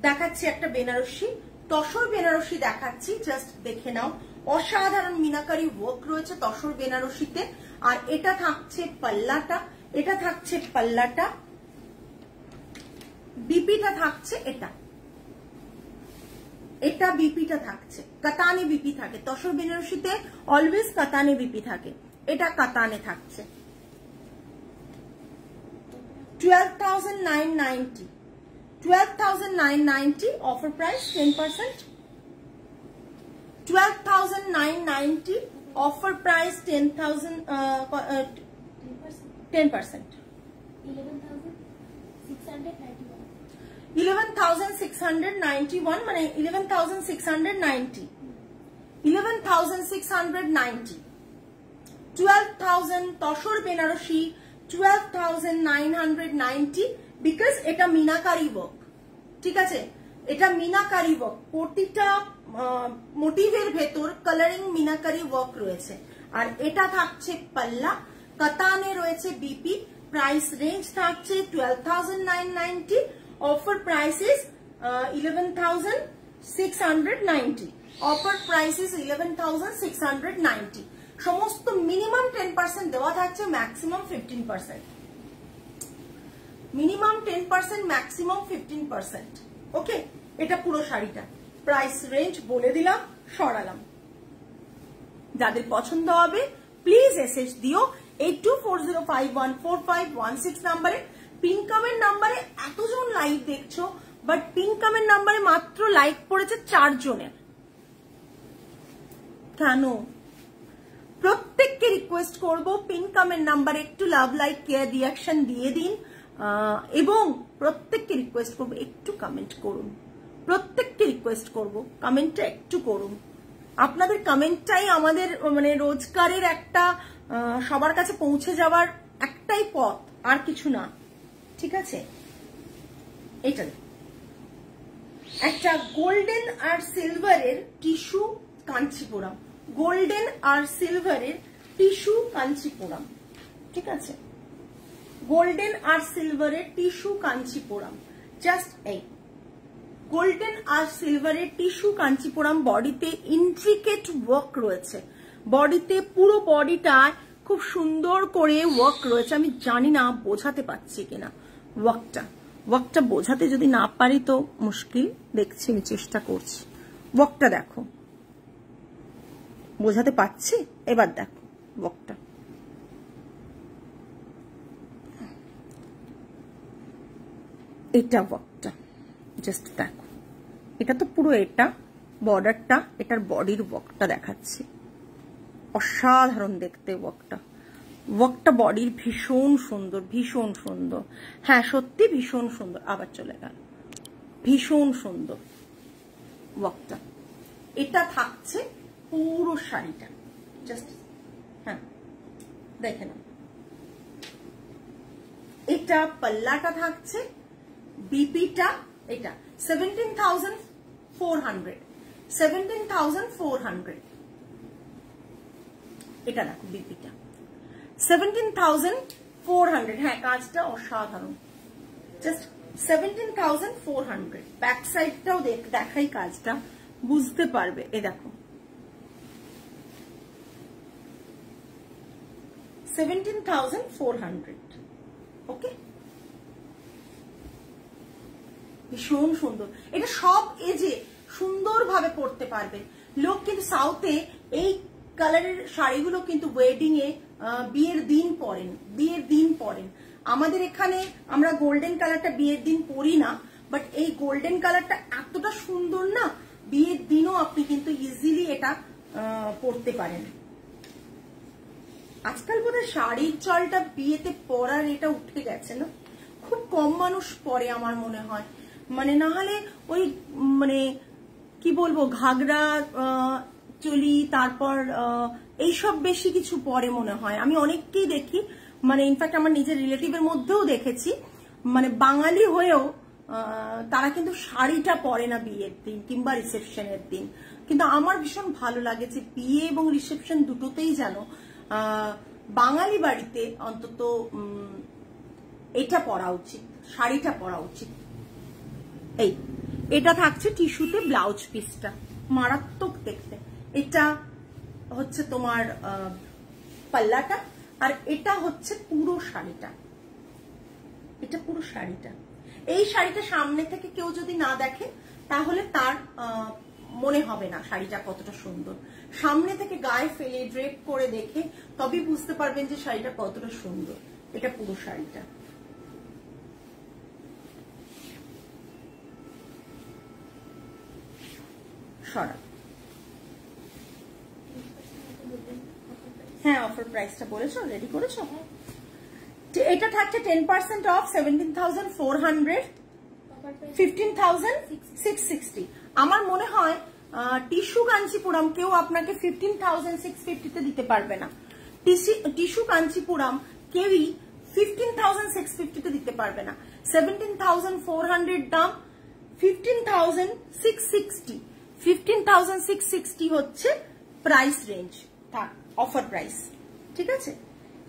দেখাচ্ছি, একটা বেনারসি, তসর বেনারসি দেখাচ্ছি। জাস্ট দেখে নাও, অসাধারণ মিনাকারি ওয়ার্ক রয়েছে তসর বেনারসিতে। আর এটা থাকছে পাল্লাটা, এটা থাকছে পাল্লাটা, বিপিটা থাকছে এটা বিপিটা থাকছে। কাতানে বিপি থাকে তসর বেনারসিতে, অলওয়েজ কাতানে বিপি থাকে। এটা কাতানে থাকছে। 12,990। 12,990 অফার প্রাইস, 10%। 12,990 offer price, 10,000 10%। 11,691। 11,691 11,691 মানে 11,690, 11,690, 12,000 তসর বেনারসি 12,990 বিকজ এটা মিনাকারি ওয়ার্ক, ঠিক আছে, এটা মিনাকারি ওয়ার্ক, প্রতিটা মোটিভের ভেতর কালারিং মিনাকারি ওয়ার্ক রয়েছে। আর এটা থাকছে পাল্লা, কাতানে রয়েছে বিপি, প্রাইস রেঞ্জ থাকছে 12,990, offer price is 11,690, offer price is 11,690। সমস্ত মিনিমাম 10% দেওয়া থাকছে, ম্যাক্সিমাম 15%, মিনিমাম 10%, ম্যাক্সিমাম 15%। ওকে, এটা পুরো শাড়িটা প্রাইস রেঞ্জ বলে দিলাম, সরালাম। যাদের পছন্দ হবে প্লিজ এসএস দিও 8240514516 নাম্বারে। পিনকামের নাম্বারে এতজন লাইভ দেখছো, বাট পিনকামের নাম্বারে মাত্র লাইক পড়েছে 4 জনের। কেন? প্রত্যেককে রিকোয়েস্ট করব পিনকামের নাম্বারে একটু লাভ, লাইক, কেয়ার, রিয়াকশন দিয়ে দিন, এবং প্রত্যেককে রিকোয়েস্ট করব একটু কমেন্ট করুন, প্রত্যেককে রিকোয়েস্ট করব কমেন্টটা একটু করুন। আপনাদের কমেন্টটাই আমাদের মানে রোজগারের একটা সবার কাছে পৌঁছে যাওয়ার একটাই পথ, আর কিছু না, ঠিক আছে। এটা একটা গোল্ডেন আর সিলভারের টিস্যু কাঞ্চিপুরম, গোল্ডেন আর সিলভারের টিস্যু কাঞ্চিপুরম, ঠিক আছে, গোল্ডেন আর সিলভারের টিস্যু কাঞ্চিপুরম, জাস্ট এই গোল্ডেন আর সিলভারের টিস্যু কাঞ্চিপুরম। বডিতে ইন্ট্রিকেট ওয়ার্ক রয়েছে, বডিতে পুরো বডিটায় খুব সুন্দর করে ওয়ার্ক রয়েছে। আমি জানি না বোঝাতে পারছি কিনা ওয়ার্কটা বোঝাতে যদি না পারি তো মুশকিল, দেখছি আমি চেষ্টা করছি। ওয়ার্কটা দেখো, বোঝাতে পারছি? এবার দেখো ওয়ার্কটা, এটা ওয়ার্কটা জাস্ট দেখো, এটা তো পুরো এটা বর্ডারটা, এটার বডির ওয়ার্কটা দেখাচ্ছি, অসাধারণ দেখতে ওয়ার্কটা। ওয়ার্কটা বডির ভীষণ সুন্দর, ভীষণ সুন্দর, হ্যাঁ সত্যি ভীষণ সুন্দর। আবার চলে গেল, ভীষণ সুন্দর ওয়ার্কটা। এটা থাকছে পুরো শাড়িটা, জাস্ট হ্যাঁ দেখে নাও। এটা পাল্লাটা থাকছে, বিপিটা এটা 17,400, 17,400। এটা দেখো বিপিটা 17,400, হ্যাঁ কাজটা অসাধারণ, জাস্ট 17,400। ব্যাক সাইডটাও দেখাই, কাজটা বুঝতে পারবে। এ দেখো 17,400, ওকে, ভীষণ সুন্দর। এটা সব এজে সুন্দরভাবে পরতে পারবে লোক। কিন্তু সাউথে এই কালারের শাড়িগুলো কিন্তু ওয়েডিং এ বিয়ের দিন পরেন, আমাদের এখানে আমরা গোল্ডেন কালারটা বিয়ের দিন পরি না, বাট এই গোল্ডেন কালারটা এতটা সুন্দর না, বিয়ের দিনও আপনি কিন্তু ইজিলি এটা পরতে পারেন। আজকাল বোধহয় শাড়ির চলটা বিয়েতে পরার এটা উঠে গেছে না, খুব কম মানুষ পরে আমার মনে হয়, মানে না হলে ওই মানে কি বলবো ঘাগরা চলি, তারপর এইসব বেশি কিছু পরে মনে হয়। আমি অনেককেই দেখি, মানে ইনফ্যাক্ট আমার নিজের রিলেটিভের মধ্যেও দেখেছি, মানে বাঙালি হয়েও তারা কিন্তু শাড়িটা পরে না বিয়ের দিন কিংবা রিসেপশনের দিন। কিন্তু আমার ভীষণ ভালো লাগে যে বিয়ে এবং রিসেপশন দুটোতেই যেন বাঙালি বাড়িতে অন্তত এটা পরা উচিত, শাড়িটা পরা উচিত। এই এটা থাকছে টিস্যুতে, ব্লাউজ পিসটা মারাত্মক দেখতে। এটা হচ্ছে তোমার পাল্লাটা, আর এটা হচ্ছে পুরো শাড়িটা, এটা পুরো শাড়িটা। এই শাড়িটা সামনে থেকে কেউ যদি না দেখে তাহলে তার মনে হবে না শাড়িটা কতটা সুন্দর। সামনে থেকে গায়ে ফেলে ড্রেপ করে দেখে তবেই বুঝতে পারবেন যে শাড়িটা কতটা সুন্দর। এটা পুরো শাড়িটা, সরা। হ্যাঁ অফার প্রাইসটা বলেছো, রেডি করেছো? এটা থাকছে 10% অফ 17,400, 15,660। আমার মনে হয় টিস্যু কাঞ্চিপুরম কেউ আপনাকে 15,650 দিতে পারবে না। টিস্যু কাঞ্চিপুরম কেউই 15,650 দিতে পারবে না। 17,400 দাম, 15,660। 15,660 হচ্ছে প্রাইস রেঞ্জ, থাক অফার প্রাইস। ঠিক আছে,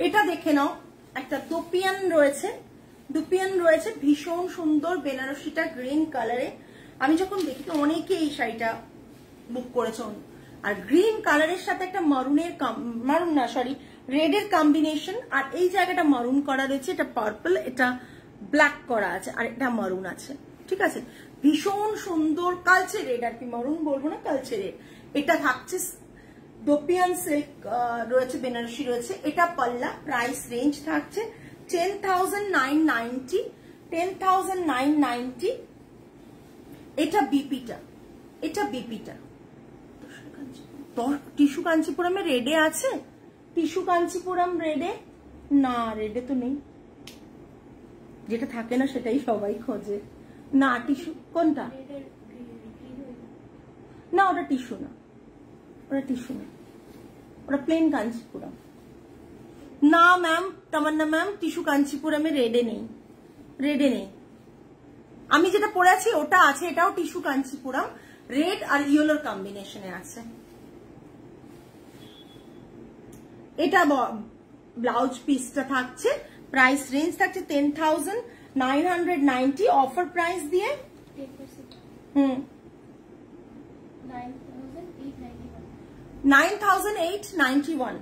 এটা দেখে নাও। একটা দোপিয়ান রয়েছে, ভীষণ সুন্দর বেনারসিটা গ্রিন কালারে। আমি যখন দেখি তো অনেকে এই শাড়িটা বুক করেছে। আর গ্রিন কালারের সাথে একটা রেডের কম্বিনেশন, আর এই জায়গাটা মারুন করা রয়েছে, এটা পার্পল, এটা ব্ল্যাক করা আছে, আর এটা মারুন আছে। ঠিক আছে, ভীষণ সুন্দর কালচে রেড, আর কি মারুন বলবো না, কালচে রেড। এটা থাকছে দোপিয়ান সিল্ক রয়েছে, বেনারসি রয়েছে। এটা পাল্লা, প্রাইস রেঞ্জ থাকছে 10,990। 10,990। এটা বিপিটা, টিস্যু কাঞ্চিপুরমে রেডে আছে? টিস্যু কাঞ্চিপুরম রেডে না, রেডে তো নেই। যেটা থাকে না সেটাই সবাই খোঁজে। না টিস্যু কোনটা? না ওটা টিস্যু না, ওটা প্লেন কাঞ্চিপুরম। না ম্যাম, তামান্না ম্যাম, টিস্যু কাঞ্চিপুরমে রেডে নেই। আমি যেটা পরে আছি ওটা আছে, এটাও টিস্যু কাঞ্চিপুরম, রেড আর ইয়েলোর কম্বিনেশনে আছে। এটা ব্লাউজ পিসটা থাকছে, প্রাইস রেঞ্জ থাকছে 10,990 অফার প্রাইস দিয়ে 9,891।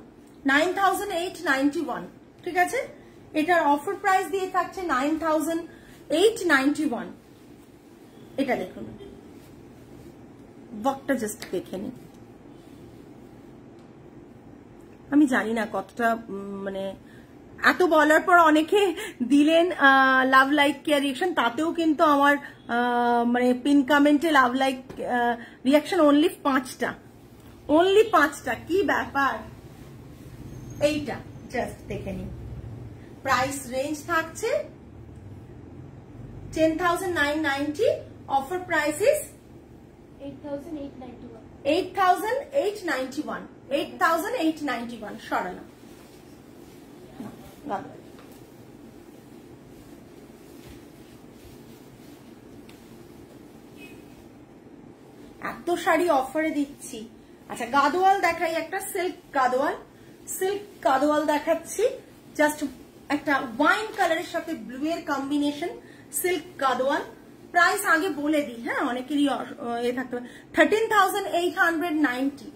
9,891। ঠিক আছে, এটার অফার প্রাইস দিয়ে থাকছে 9,891। এটা দেখুন, ওয়ার্কটা জাস্ট দেখে নিন। আমি জানি না কতটা, মানে এত বলার পর অনেকে দিলেন লাভ লাইক কেয়ার রিয়াকশন, তাতেও কিন্তু আমার মানে পিন কমেন্টে লাভ লাইক রিয়াকশন অনলি 5টা। কি ব্যাপার? এইটা জাস্ট দেখে নিন। প্রাইস রেঞ্জ থাকছে 10,990, অফার প্রাইস ইজ 8,891। 8,891। 8,891 সরানো। এত শাড়ি অফারে দিচ্ছি। আচ্ছা গাদোয়াল দেখাই, একটা সিল্ক গাদোয়াল দেখাচ্ছি। জাস্ট একটা ওয়াইন কালারের সাথে ব্লু এর কম্বিনেশন, সিল্ক গাদোয়াল। প্রাইস আগে বলে দিই, হ্যাঁ অনেকেরই এ থাকতে পারে। 13,890।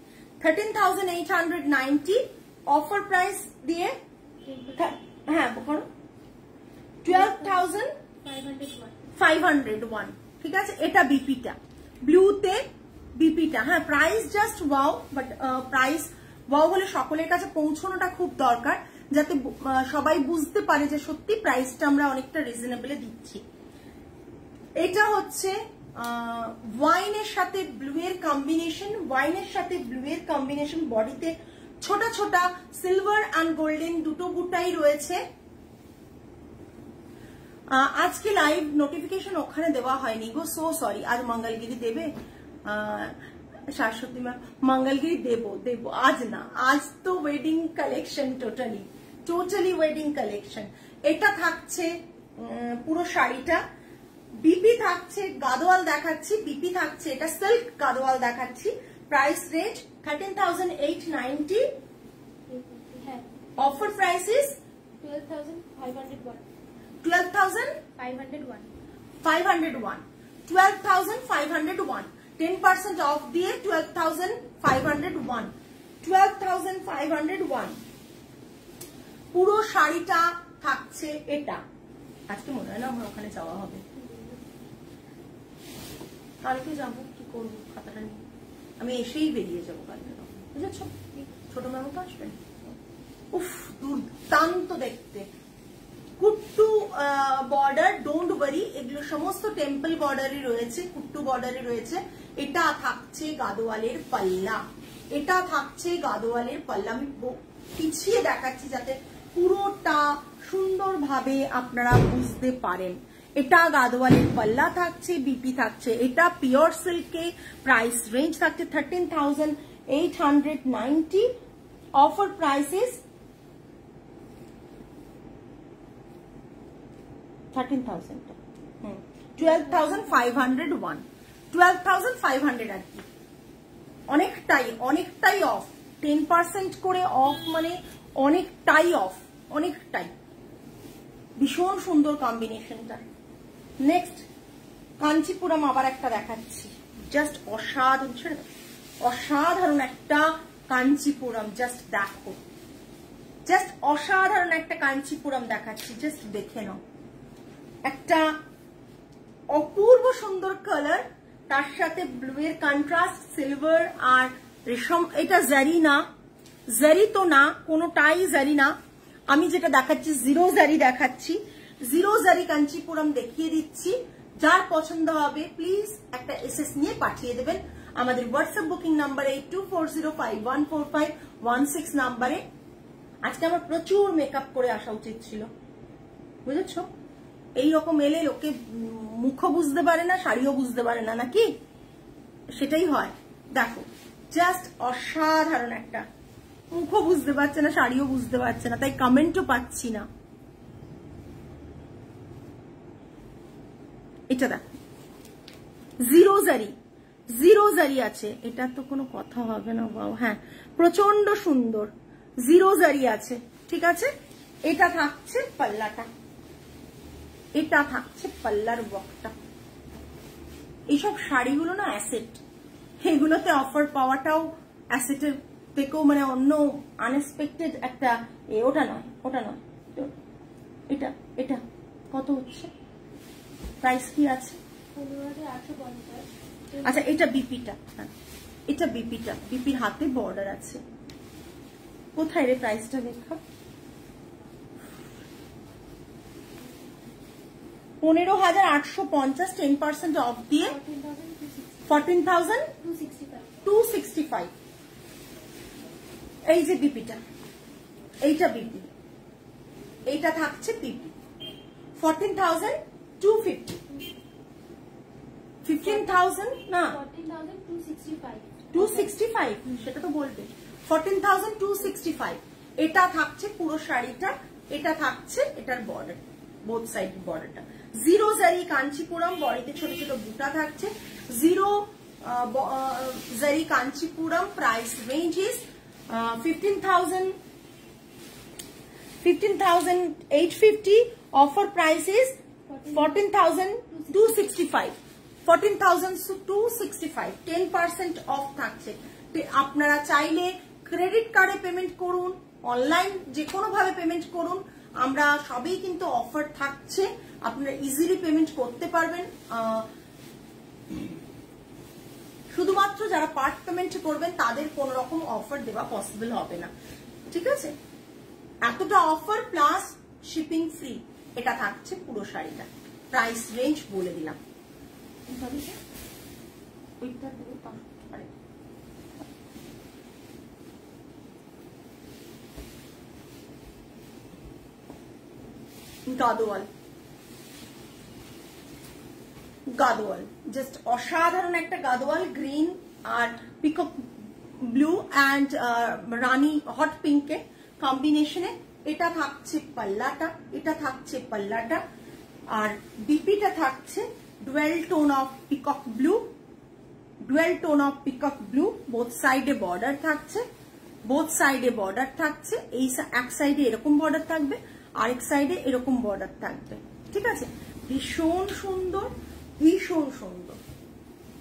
13,890 অফার প্রাইস দিয়ে, হ্যাঁ 12,501। ঠিক আছে, এটা বিপিটা, ব্লুতে বিপিটা। হ্যাঁ price just wow, but price wow হলে সকলের কাছে পৌঁছানোটা খুব দরকার, যাতে সবাই বুঝতে পারে যে সত্যি প্রাইসটা আমরা অনেকটা রিজনেবলে দিচ্ছি। এটা হচ্ছে ওয়াইনের সাথে ব্লু এর কম্বিনেশন, বডিতে ছোট ছোট সিলভার অ্যান্ড গোল্ডেন দুটো বুটাই রয়েছে। আজকে লাইভ নোটিফিকেশন ওখানে দেওয়া হয়নি গো, সো সরি। আজ মঙ্গলগিরি দেবে শাশ্বতী ম্যাম? মঙ্গলগিরি দেবো, আজ না। আজ তো wedding collection, totally wedding collection. এটা থাকছে পুরো শাড়িটা, বিপি থাকছে, গাদোয়াল দেখাচ্ছি, বিপি থাকছে, এটা সিল্ক গাদোয়াল দেখাচ্ছি। Price range 13,890, offer price is 12,501। 12,501। 12,501। 10% of দিয়ে 12,501। 12,501 পুরো শাড়িটা থাকছে। এটা আজকে মনে হয় না আমার ওখানে যাওয়া হবে, কালকে যাবো। কি করবো, খাতাটা নিয়ে আমি এসেই বেরিয়ে যাবো কালকে, বুঝেছ? ছোট ম্যামও তো আসবেন। উফ দুর্দান্ত দেখতে, কুট্টু বর্ডার, ডোন্ট ওয়ারি, এগুলো সমস্ত টেম্পল বর্ডারে রয়েছে, কুট্টু বর্ডারে রয়েছে। এটা থাকছে গাদোয়ালের পাল্লা, আমি পিছিয়ে দেখাচ্ছি যাতে পুরোটা সুন্দরভাবে আপনারা বুঝতে পারেন। এটা গাদোয়ালের পাল্লা থাকছে, বিপি থাকছে, এটা পিওর সিল্কে, প্রাইস রেঞ্জ থাকছে 13,890, অফার প্রাইসেস 13,000, 12,501, 12,500 আর কি, অনেকটাই অফ, 10% করে অফ, মানে অনেকটাই অফ, অনেকটাই। ভীষণ সুন্দর কম্বিনেশনটা। নেক্সট কাঞ্চিপুরম আবার একটা দেখাচ্ছি, জাস্ট অসাধারণ, ছেড়ে দাও, অসাধারণ একটা কাঞ্চিপুরম, জাস্ট দেখো, জাস্ট অসাধারণ একটা কাঞ্চিপুরম দেখাচ্ছি, জাস্ট দেখে নাও। একটা অপূর্ব সুন্দর কালার, তার সাথে ব্লু এর কন্ট্রাস্ট, সিলভার আর রেশম। এটা জারি না, জারি তো না, কোনোটাই জারি না। আমি যেটা দেখাচ্ছি জিরো জারি দেখাচ্ছি, জিরো জারি কাঞ্চিপুরম দেখিয়ে দিচ্ছি। যার পছন্দ হবে প্লিজ একটা এসএস নিয়ে পাঠিয়ে দেবেন আমাদের হোয়াটসঅ্যাপ বুকিং নাম্বার 8240514516 নাম্বারে। আজকে আমার প্রচুর মেকআপ করে আসা উচিত ছিল, বুঝেছো? এইরকম এলে লোকে মুখও বুঝতে পারে না, শাড়িও বুঝতে পারে না, নাকি? সেটাই হয়। দেখো জাস্ট অসাধারণ একটা, মুখও বুঝতে পারছে না, শাড়িও বুঝতে পারছে না, তাই কমেন্টও পাচ্ছি না। এটা দেখো জিরো জারি আছে, এটা তো কোনো কথা হবে না। বাও, হ্যাঁ প্রচন্ড সুন্দর, জিরো জারি আছে, ঠিক আছে। এটা থাকছে পাল্লাটা, এটা থাকছে পাল্লার ওয়ার্কটা। এইসব শাড়িগুলো না অ্যাসেট, এগুলোতে অফার পাওয়াটাও অ্যাসেটের থেকেও মানে অন্য আনএক্সপেক্টেড একটা ওটা নয়, এটা কত হচ্ছে, প্রাইস কি আছে? 15,850। আচ্ছা এটা বিপিটা, হ্যাঁ এটা বিপির হাতে বর্ডার আছে। কোথায় রে প্রাইসটা দেখা? 15,850, 10% অফ দিয়ে 14,265। এই যে বিপিটা, এইটা বিপি, এইটা থাকছে বিপি 14,250, 15,000 না 265, সেটা তো বলবে। 14,265 এটা থাকছে পুরো শাড়িটা, এটা থাকছে এটার বর্ডার, বোথ সাইড বর্ডারটা। জিরো জারি কাঞ্চিপুরম, বডিতে ছোট ছোট বুটা থাকছে। জিরো জারি Kanchipuram, price range is 15,850, offer price is 14,265, 14,265, 10% of থাকছে। আপনারা চাইলে ক্রেডিট কার্ডে পেমেন্ট করুন, অনলাইন যে কোনো ভাবে পেমেন্ট করুন, আমরা সবই কিন্তু অফার থাকছে, আপনারা ইজিলি পেমেন্ট করতে পারবেন। শুধুমাত্র যারা পার্ট পেমেন্ট করবেন তাদের কোন রকম অফার দেওয়া পসিবল হবে না, ঠিক আছে। এতটা অফার প্লাস শিপিং ফ্রি, এটা থাকছে পুরো শাড়িটা। প্রাইস রেঞ্জ বলে দিলাম। গাদোয়াল জাস্ট অসাধারণ একটা গাদোয়াল, গ্রিন আর পিকক ব্লু অ্যান্ড রানী হট পিঙ্কের কম্বিনেশনে। এটা থাকছে পাল্লাটা, এটা থাকছে পাল্লাটা, আর বিপিটা থাকছে dual tone of peacock blue, dual tone of peacock blue. Both সাইডে বর্ডার থাকছে, বোথ সাইডে বর্ডার থাকছে। এই এক সাইডে এরকম বর্ডার থাকবে, আরেক সাইডে এরকম বর্ডার থাকবে, ঠিক আছে। ভীষণ সুন্দর, ভীষণ সুন্দর,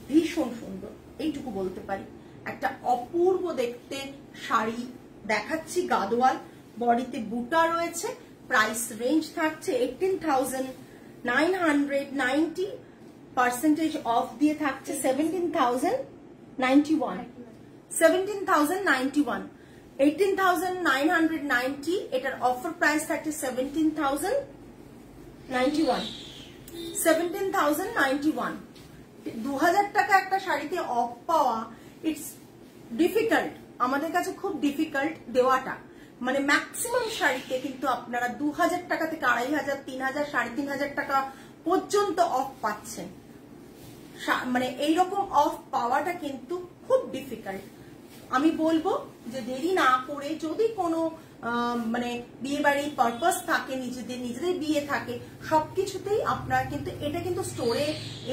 ভীষণ সুন্দর, এইটুকু বলতে পারি। একটা অপূর্ব দেখতে শাড়ি দেখাচ্ছি, গাদোয়াল, বডিতে বুটা রয়েছে। প্রাইস রেঞ্জ থাকছে 18,990, পার্সেন্টেজ অফ দিয়ে থাকছে 17,091, 17,091, 18,990, এটার অফার প্রাইস থাকছে 17,091, 17,091। 2,000 টাকা একটা শাড়িতে অফ পাওয়া ইটস ডিফিকাল্ট, আমাদের কাছে খুব ডিফিকাল্ট দেওয়াটা। মানে ম্যাক্সিমাম শাড়িতে কিন্তু আপনারা 2,000 টাকা থেকে 2,500, 3,000, 3,500 টাকা পর্যন্ত অফ পাচ্ছেন। মানে এইরকম অফ পাওয়াটা কিন্তু খুব ডিফিকাল্ট। আমি বলবো যে দেরি না করে, যদি কোনো মানে বিয়ে বাড়ির পারপাস থাকে, নিজেদের বিয়ে থাকে, সবকিছুতেই আপনারা কিন্তু এটা কিন্তু স্টোরে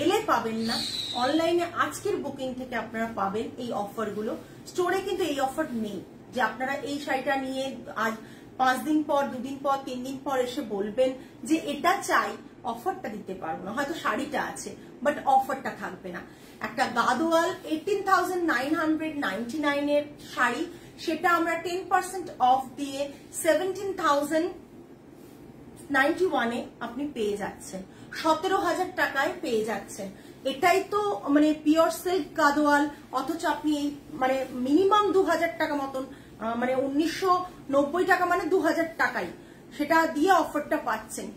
এলে পাবেন না, অনলাইনে আজকের বুকিং থেকে আপনারা পাবেন এই অফারগুলো। স্টোরে কিন্তু এই অফার নেই যে আপনারা এই শাড়িটা নিয়ে আজ 5 দিন পর, 2 দিন পর, 3 দিন পর এসে বলবেন যে এটা চাই, অফারটা দিতে পারবো না। হয়তো শাড়িটা আছে বাট অফারটা থাকবে না। একটা গাদোয়াল 18,999 এর শাড়ি, সেটা আমরা 10% অফ দিয়ে 17,091 এ আপনি পেয়ে যাচ্ছেন, 17,000 টাকায় পেয়ে যাচ্ছেন। এটাই তো মানে পিওর সিল্ক গাদোয়াল, অথচ আপনি মানে মিনিমাম 2,000 টাকা মতন, মানে 1990 টাকা, মানে 2,000 টাকাই সেটা দিয়ে অফারটা পাচ্ছেন।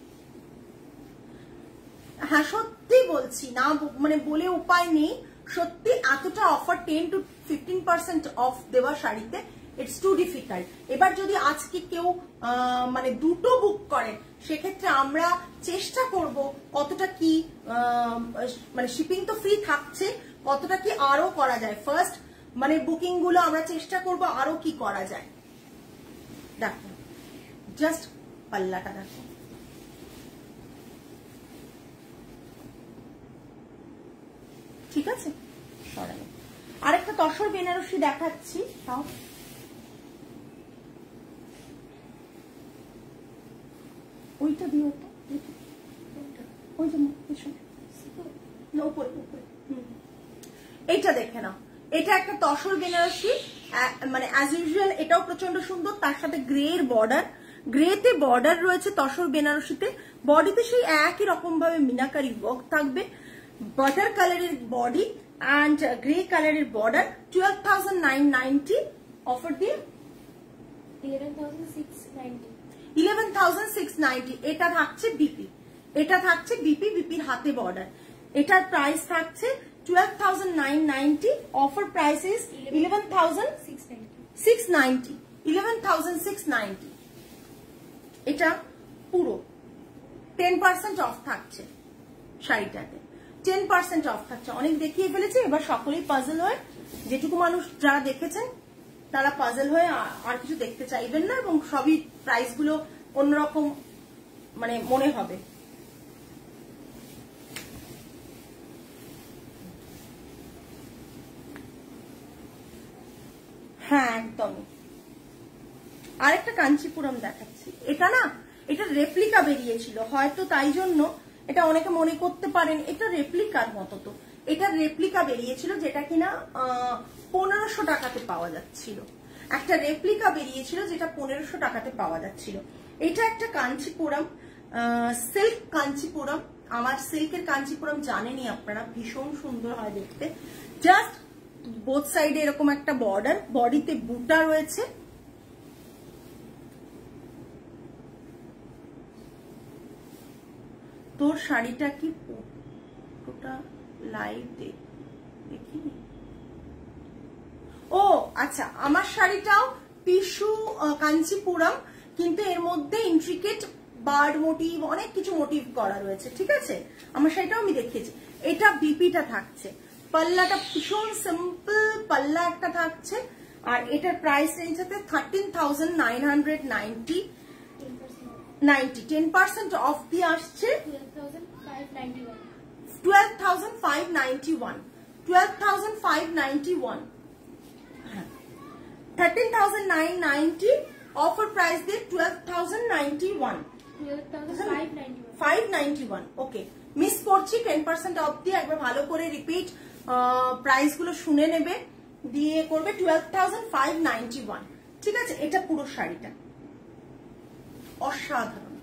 হ্যাঁ সত্যি বলছি, না মানে বলে উপায় নেই, সত্যি এতটা অফার 10 to 15% অফ দেওয়া শাড়িতে ইটস টু ডিফিকাল্ট। এবার যদি আজকে কেউ মানে দুটো বুক করেন, সেক্ষেত্রে আমরা চেষ্টা করব কতটা কি, মানে শিপিং তো ফ্রি থাকছে, কতটা কি আরো করা যায়। ফার্স্ট মানে বুকিং গুলো আমরা চেষ্টা করব আরো কি করা যায়। দেখো জাস্ট পাল্লাটা দেখো, ঠিক আছে। সরাই আরেকটা তসর বেনারসি দেখাচ্ছি, তাও ওইটা দিও তো, ওই যে এইটা দেখে নাও। এটা একটা তসর বেনারসি, মানে অ্যাজ ইউজুয়াল এটাও প্রচন্ড সুন্দর, তার সাথে গ্রে এর বর্ডার, গ্রেতে বর্ডার রয়েছে তসর বেনারসিতে। বডিতে সেই একই রকম ভাবে মিনাকারি ওয়ার্ক থাকবে, বাটার কালারের বডি অ্যান্ড গ্রে কালারের বর্ডার। 12,990 অফার দিয়ে 11,690। এটা থাকছে বিপি, এটা থাকছে বিপি, বিপির হাতে বর্ডার। এটার প্রাইস থাকছে 12,990, অফার প্রাইস ইজ 11,690। 11,690 এটা পুরো 10% অফ থাকছে শাড়িটাতে, 10% অফ থাকছে। অনেক দেখিয়ে ফেলেছে, এবার সকলেই পাজল হয়, যেটুকু মানুষ যারা দেখেছেন তারা পাজল হয়ে আর কিছু দেখতে চাইবেন না, এবং সবই প্রাইস গুলো অন্যরকম মানে মনে হবে। হ্যাঁ একদমই। আরেকটা কাঞ্চিপুরম দেখাচ্ছি, এটা না, এটা রেপ্লিকা বেরিয়েছিল হয়তো, তাই জন্য এটা অনেকে মনে করতে পারেন এটা রেপ্লিকার মতো। তো এটা রেপ্লিকা বেরিয়েছিল, যেটা কিনা 1500 টাকাতে পাওয়া যাচ্ছিল। একটা রেপ্লিকা বেরিয়েছিল যেটা 1500 টাকাতে পাওয়া যাচ্ছিল। এটা একটা কাঞ্চিপুরম, সিল্ক কাঞ্চিপুরম। আমার সিল্কের কাঞ্চিপুরম জানেনই আপনারা, ভীষণ সুন্দর হয় দেখতে। জাস্ট বোথ সাইডে এরকম একটা বর্ডার, বডিতে বুটা রয়েছে। তোর শাড়িটা কি পুরোটা লাইভ দেখি? ও আচ্ছা, আমার শাড়িটাও টিস্যু কাঞ্চিপুরম, কিন্তু এর মধ্যে ইন্ট্রিকেট বার্ড মোটিভ, অনেক কিছু মোটিভ করা রয়েছে, ঠিক আছে। আমার শাড়িটাও আমি দেখিয়েছি। এটা বিপিটা থাকছে, পাল্লাটা ভীষণ সিম্পল পাল্লা একটা থাকছে, আর এটার প্রাইস রেঞ্জ হচ্ছে 13,990। 10% অফ দিয়ে আসছে 12,591। 12,591, 13,990 অফার প্রাইস দিয়ে 12,091, 591। ওকে, মিস করছি, 10% অফ দিয়ে একবার ভালো করে রিপিট প্রাইস গুলো শুনে নেবে, দিয়ে করবে 12,591, ঠিক আছে। এটা পুরো শাড়িটা অসাধারণ,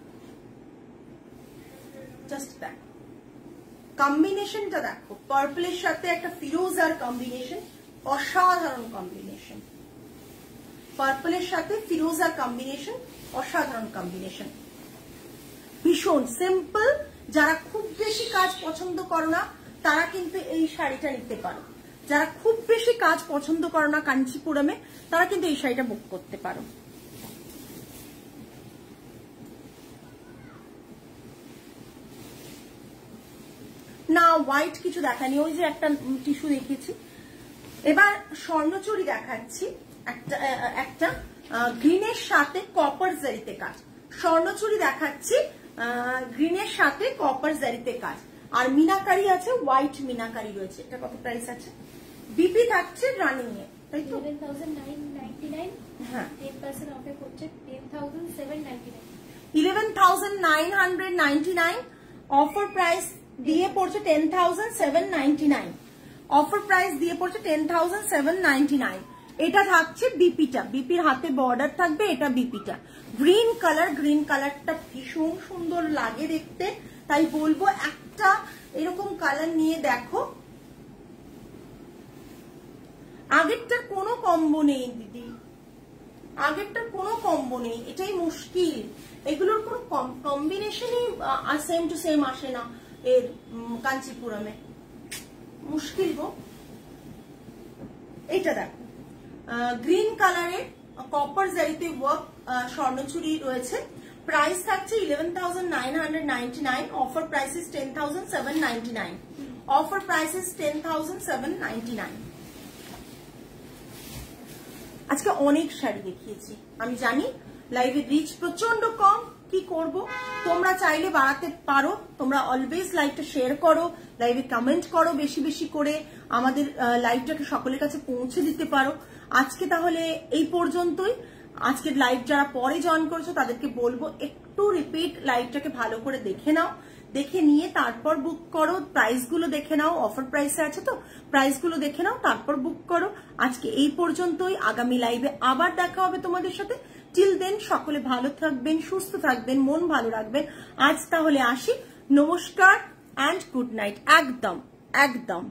জাস্ট দেখো কম্বিনেশনটা, দেখো পার্পলের সাথে একটা ফিরোজার কম্বিনেশন, অসাধারণ কম্বিনেশন। পার্পলের সাথে ফিরোজার কম্বিনেশন, অসাধারণ কম্বিনেশন, ভীষণ সিম্পল। যারা খুব বেশি কাজ পছন্দ করো না তারা কিন্তু এই শাড়িটা নিতে পারো। যারা খুব বেশি কাজ পছন্দ করো না কাঞ্চিপুরমে, তারা কিন্তু এই শাড়িটা বুক করতে পারো। হোয়াইট কিছু দেখানি, ওই যে একটা টিস্যু দেখিয়েছি। এবার স্বর্ণচুরি দেখাচ্ছি, একটা গ্রিনের সাথে কপার জারিতে কাজ। স্বর্ণচুরি দেখাচ্ছি গ্রিনের সাথে কপার জারিতে কাজ, আর মিনাকারি আছে, হোয়াইট মিনাকারি রয়েছে। এটা কত প্রাইস আছে? বিপি থাকছে রানিং এ, তাই তো? 11,999। হ্যাঁ, 10% অফে পড়ছে 10,799। 11,999 অফার প্রাইস দিয়ে পড়ছে 10,799। অফার প্রাইস দিয়ে পড়ছে 10,799। এটা থাকছে বিপিটা, বিপির হাতে বর্ডার থাকবে, এটা বিপিটা। গ্রিন কালার, গ্রিন কালারটা ভীষণ সুন্দর লাগে দেখতে, তাই বলবো একটা এরকম কালার নিয়ে দেখো। আগেরটার কোনো কম্বো নেই দিদি, আগেরটার কোনো কম্বো নেই, এটাই মুশকিল। এগুলোর কোনো কম্বিনেশনই সেম টু সেম আসে না এর কাঞ্চিপুরমে, মুশকিল গো। এইটা দেখো, গ্রিন কালারের কপার জারিতে ওয়ার্ক স্বর্ণচুরি রয়েছে। প্রাইস থাকছে 11,999। Offer price is 10,799। Offer price is 10,799। আজকে অনেক শাড়ি দেখিয়েছি, আমি জানি লাইভে রিচ প্রচন্ড কম, কি করব? তোমরা চাইলে বাড়াতে পারো, তোমরা অলওয়েজ লাইভটা শেয়ার করো, লাইভে কমেন্ট করো বেশি বেশি করে, আমাদের লাইভটাকে সকলের কাছে পৌঁছে দিতে পারো। আজকে তাহলে এই পর্যন্তই। আজকের লাইভ যারা পরে জয়েন করেছো তাদেরকে বলবো একটু রিপিট লাইভটাকে ভালো করে দেখে নাও, দেখে নিয়ে তারপর বুক করো। প্রাইস গুলো দেখে নাও, অফার প্রাইসে আছে তো, প্রাইস গুলো দেখে নাও, তারপর বুক করো। আজকে এই পর্যন্তই, আগামী লাইভে আবার দেখা হবে তোমাদের সাথে। টিল দেন সকলে ভালো থাকবেন, সুস্থ থাকবেন, মন ভালো রাখবেন। আজ তাহলে আসি, নমস্কার অ্যান্ড গুড নাইট। একদম একদম।